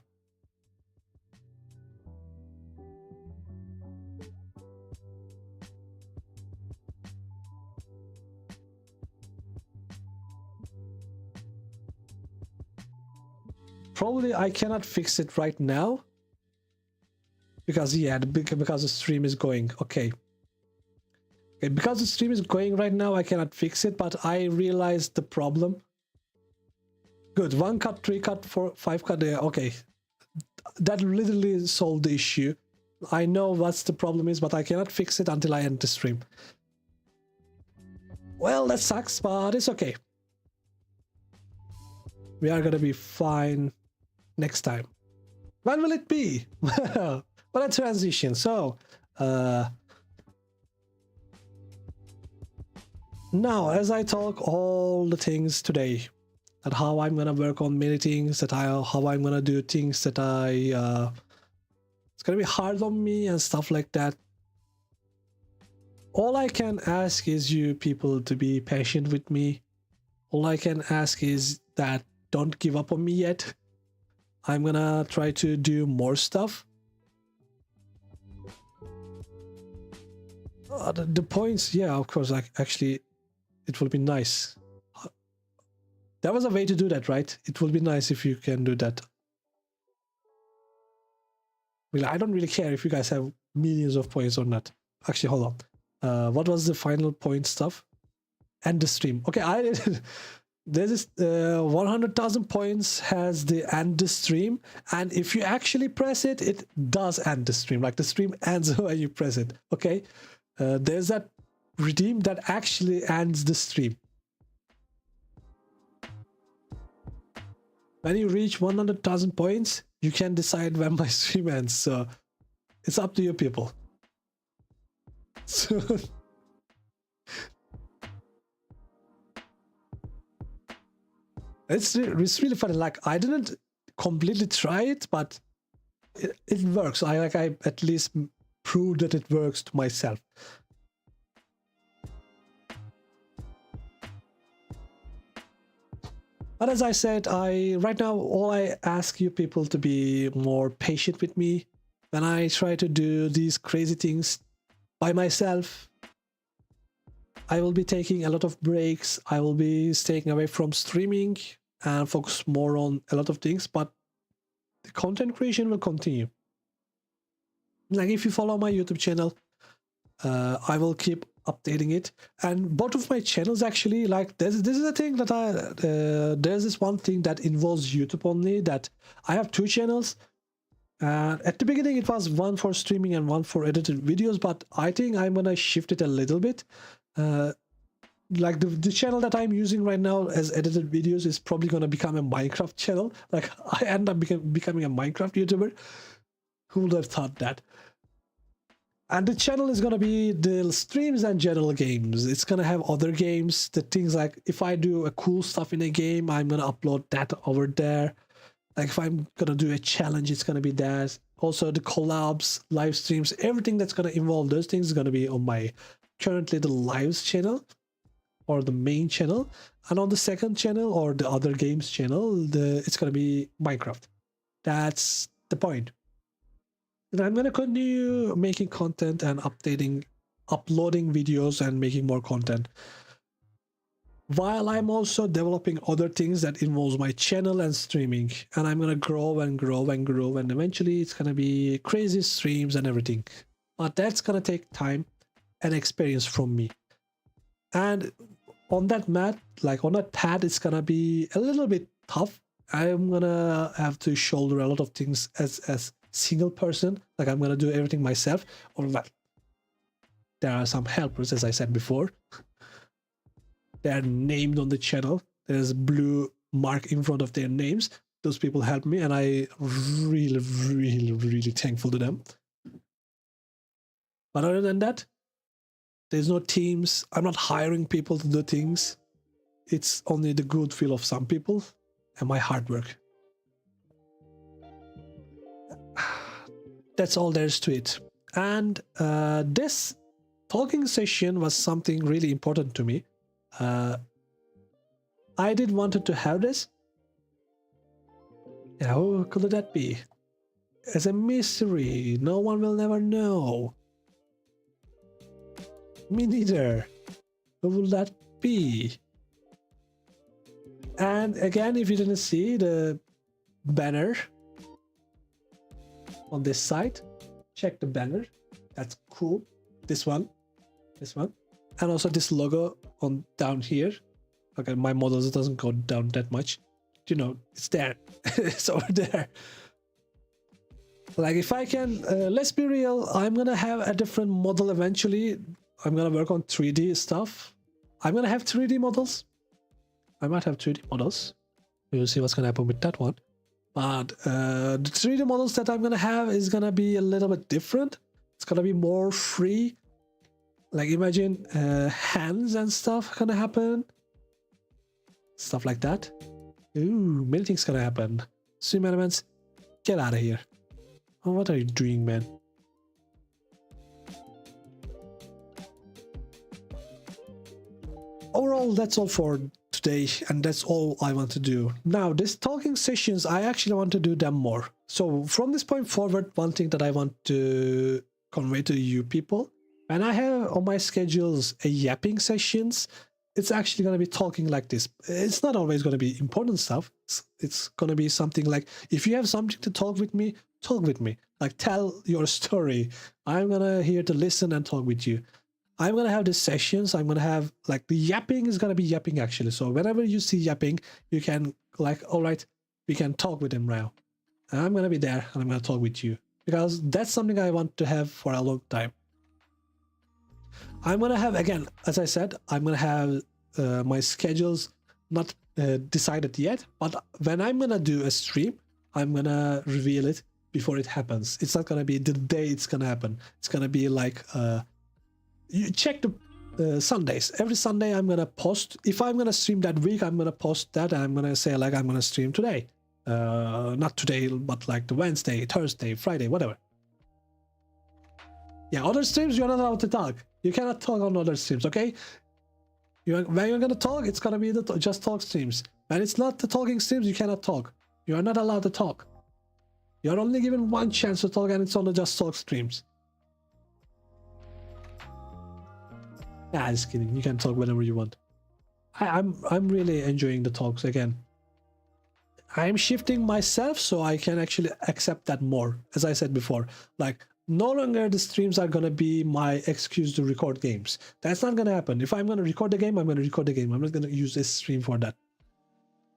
Probably I cannot fix it right now. Because, yeah, because the stream is going. Okay. Okay, because the stream is going right now, I cannot fix it, but I realized the problem. Good. 1 cut, 3 cut, 4, 5 cut. Okay. That literally solved the issue. I know what the problem is, but I cannot fix it until I end the stream. Well, that sucks, but it's okay. We are gonna be fine next time. When will it be? Well, a transition. So, now, as I talk all the things today, that how I'm gonna work on many things, that how I'm gonna do things that it's gonna be hard on me and stuff like that. All I can ask is you people to be patient with me. All I can ask is that don't give up on me yet. I'm gonna try to do more stuff. The points, yeah, of course, like actually it will be nice. There was a way to do that, right? It will be nice if you can do that. Well, I don't really care if you guys have millions of points or not. Actually, hold on. What was the final point stuff? End the stream. Okay, there's this 100,000 points has the end the stream, and if you actually press it, it does end the stream. Like the stream ends when you press it. Okay, there's that redeem that actually ends the stream. When you reach 100,000 points, you can decide when my stream ends. So it's up to you people. So it's really funny. Like I didn't completely try it, but it works. I at least proved that it works to myself. But as I said, right now all I ask you people to be more patient with me when I try to do these crazy things by myself. I will be taking a lot of breaks. I will be staying away from streaming and focus more on a lot of things, but the content creation will continue. Like if you follow my YouTube channel, I will keep updating it. And both of my channels actually, like this is a thing that there's this one thing that involves YouTube only, that I have 2 channels. At the beginning it was one for streaming and one for edited videos, but I think I'm gonna shift it a little bit. Like the channel that I'm using right now as edited videos is probably gonna become a Minecraft channel. Like I end up becoming a Minecraft YouTuber. Who would have thought that? And the channel is gonna be the streams and general games. It's gonna have other games, the things like if I do a cool stuff in a game, I'm gonna upload that over there. Like if I'm gonna do a challenge, it's gonna be that. Also the collabs, live streams, everything that's gonna involve those things is gonna be on my currently the lives channel or the main channel, and on the second channel or the other games channel, it's gonna be Minecraft. That's the point. And I'm gonna continue making content and uploading videos and making more content, while I'm also developing other things that involves my channel and streaming. And I'm gonna grow and grow and grow, and eventually it's gonna be crazy streams and everything. But that's gonna take time and experience from me. And on that path, it's gonna be a little bit tough. I'm gonna have to shoulder a lot of things as single person. Like I'm gonna do everything myself, or well, there are some helpers, as I said before. They're named on the channel. There's a blue mark in front of their names. Those people help me, and I really, really, really thankful to them. But other than that, there's no teams. I'm not hiring people to do things. It's only the good feel of some people and my hard work. that's all there is to it. And this talking session was something really important to me. I did wanted to have this. Yeah, who could that be? As a mystery, no one will never know. Me neither. Who will that be? And again, if you didn't see the banner on this side, check the banner. That's cool. This one, and also this logo on down here. Okay, my models, it doesn't go down that much. You know, it's there. It's over there. Like if I can, let's be real, I'm gonna have a different model eventually. I'm gonna work on 3D stuff. I'm gonna have 3D models. I might have 3D models. We'll see what's gonna happen with that one. But the 3D models that I'm gonna have is gonna be a little bit different. It's gonna be more free. Like imagine hands and stuff gonna happen. Stuff like that. Ooh, many things gonna happen. Stream elements, get out of here. Oh, what are you doing, man? Overall, that's all for today, and that's all I want to do. Now, these talking sessions, I actually want to do them more. So from this point forward, one thing that I want to convey to you people, when I have on my schedules a yapping sessions, it's actually going to be talking like this. It's not always going to be important stuff. It's going to be something like, if you have something to talk with me, talk with me. Like tell your story. I'm going to here to listen and talk with you. I'm going to have these sessions. I'm going to have like the yapping is going to be yapping actually. So whenever you see yapping, you can like, all right, we can talk with him now. And I'm going to be there and I'm going to talk with you because that's something I want to have for a long time. I'm going to have, again, as I said, I'm going to have my schedules not decided yet, but when I'm going to do a stream, I'm going to reveal it before it happens. It's not going to be the day it's going to happen. It's going to be like, you check the Sundays. Every Sunday I'm going to post. If I'm going to stream that week, I'm going to post that and I'm going to say like, I'm going to stream today. Not today, but like the Wednesday, Thursday, Friday, whatever. Yeah, other streams, you're not allowed to talk. You cannot talk on other streams, okay? When you're gonna talk, it's gonna be the just talk streams. When it's not the talking streams, you cannot talk. You are not allowed to talk. You're only given one chance to talk, and it's on the just talk streams. Nah, just kidding. You can talk whenever you want. I'm really enjoying the talks again. I'm shifting myself so I can actually accept that more. As I said before, like. No longer the streams are going to be my excuse to record games. That's not going to happen. If I'm going to record the game, I'm going to record the game. I'm not going to use a stream for that.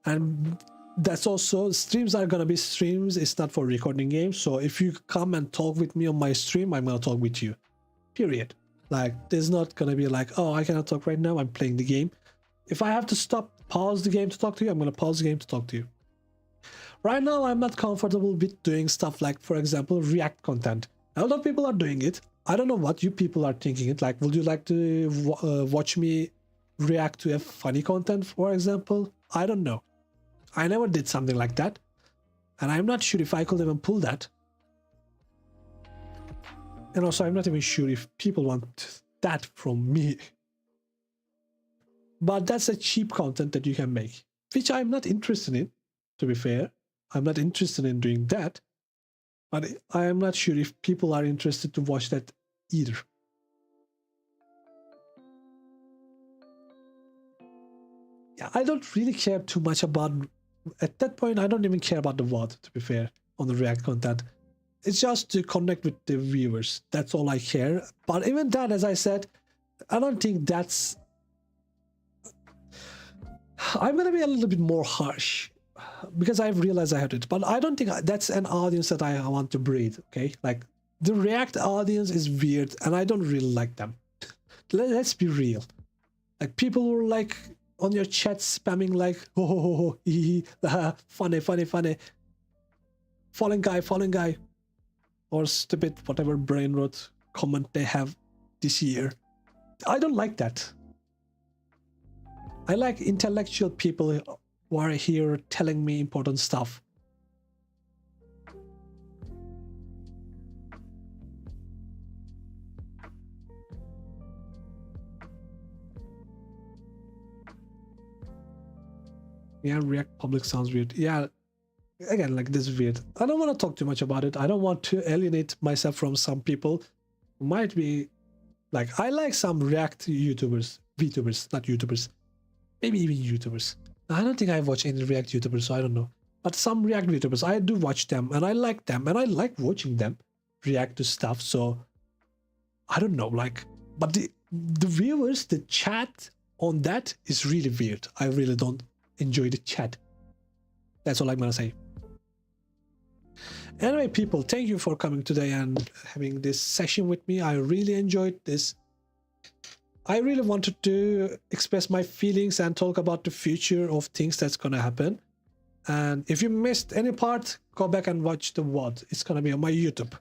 And that's also, streams are going to be streams. It's not for recording games. So if you come and talk with me on my stream, I'm going to talk with you. Period. Like, there's not going to be like, oh, I cannot talk right now. I'm playing the game. If I have to pause the game to talk to you, I'm going to pause the game to talk to you. Right now, I'm not comfortable with doing stuff like, for example, React content. A lot of people are doing it. I don't know what you people are thinking it like. Would you like to watch me react to a funny content, for example? I don't know. I never did something like that. And I'm not sure if I could even pull that. And also, I'm not even sure if people want that from me. But that's a cheap content that you can make, which I'm not interested in, to be fair. I'm not interested in doing that. But I am not sure if people are interested to watch that either. Yeah, I don't really care too much about, at that point, I don't even care about the VOD, to be fair, on the React content. It's just to connect with the viewers. That's all I care. But even that, as I said, I don't think that's... I'm going to be a little bit more harsh. Because I've realized I had it, but I don't think that's an audience that I want to breed, okay? Like, the React audience is weird, and I don't really like them. Let's be real. Like, people were like, on your chat spamming like, oh, funny, funny, funny. Fallen guy. Or stupid, whatever brain rot comment they have this year. I don't like that. I like intellectual people who are here telling me important stuff. Yeah, React public sounds weird. Yeah, again, like this is weird. I don't want to talk too much about it. I don't want to alienate myself from some people who might be like, I like some React YouTubers, VTubers, not YouTubers, maybe even YouTubers. I don't think I watch any React YouTubers, so I don't know. But some React YouTubers, I do watch them and I like them and I like watching them react to stuff. So I don't know, like, but the viewers, the chat on that is really weird. I really don't enjoy the chat. That's all I'm gonna say. Anyway, people, thank you for coming today and having this session with me. I really enjoyed this. I really wanted to express my feelings and talk about the future of things that's gonna happen. And if you missed any part, go back and watch the VOD. It's gonna be on my YouTube.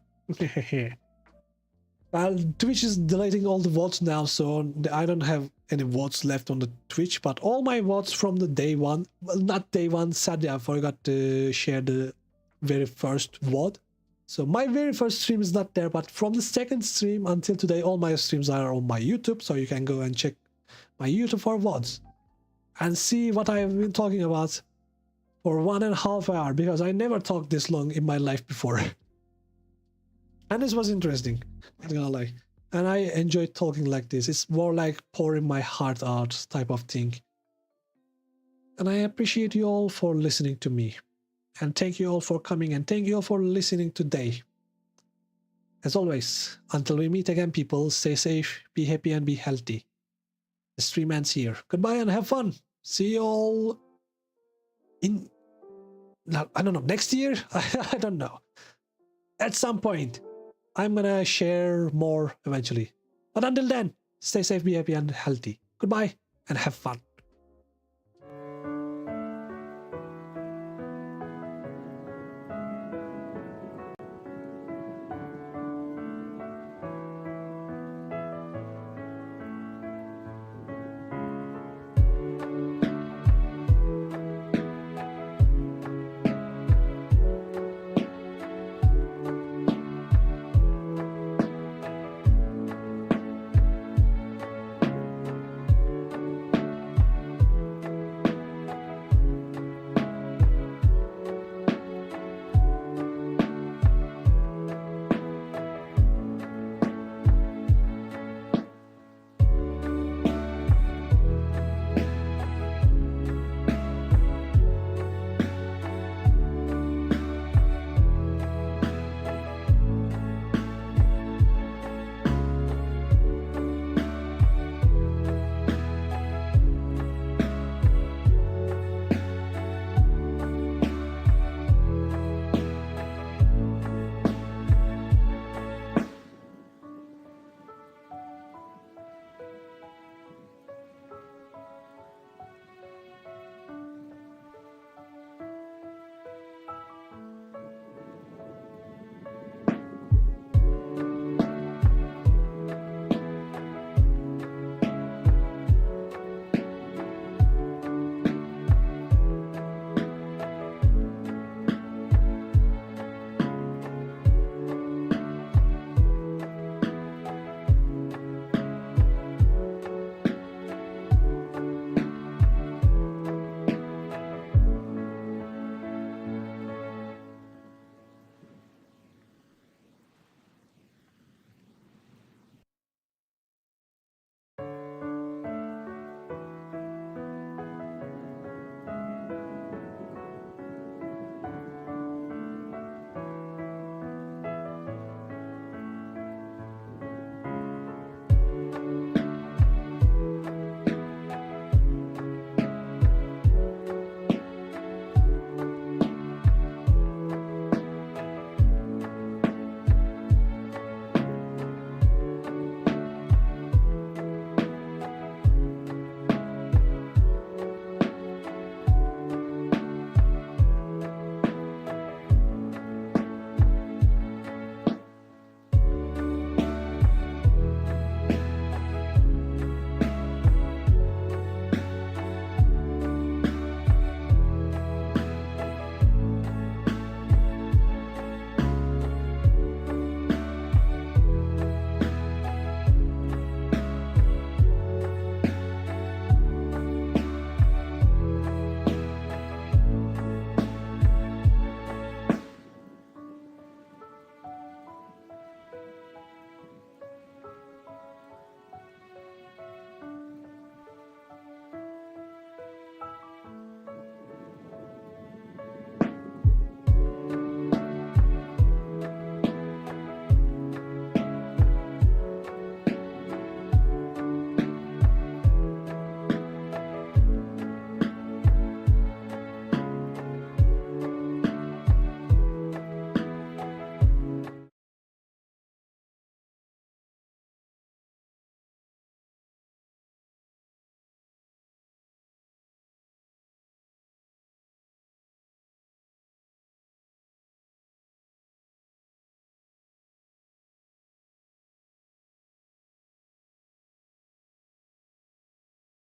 Well, Twitch is deleting all the VODs now, so I don't have any VODs left on the Twitch, but all my VODs from the day one, well, not day one, sadly I forgot to share the very first VOD. So my very first stream is not there, but from the second stream until today, all my streams are on my YouTube, so you can go and check my YouTube for VODs and see what I've been talking about for 1.5 hours, because I never talked this long in my life before. And this was interesting, not gonna lie. And I enjoyed talking like this. It's more like pouring my heart out type of thing. And I appreciate you all for listening to me. And thank you all for coming, and thank you all for listening today. As always, until we meet again, people, stay safe, be happy, and be healthy. The stream ends here. Goodbye and have fun. See you all in, I don't know, next year? I don't know. At some point, I'm gonna share more eventually. But until then, stay safe, be happy, and healthy. Goodbye and have fun.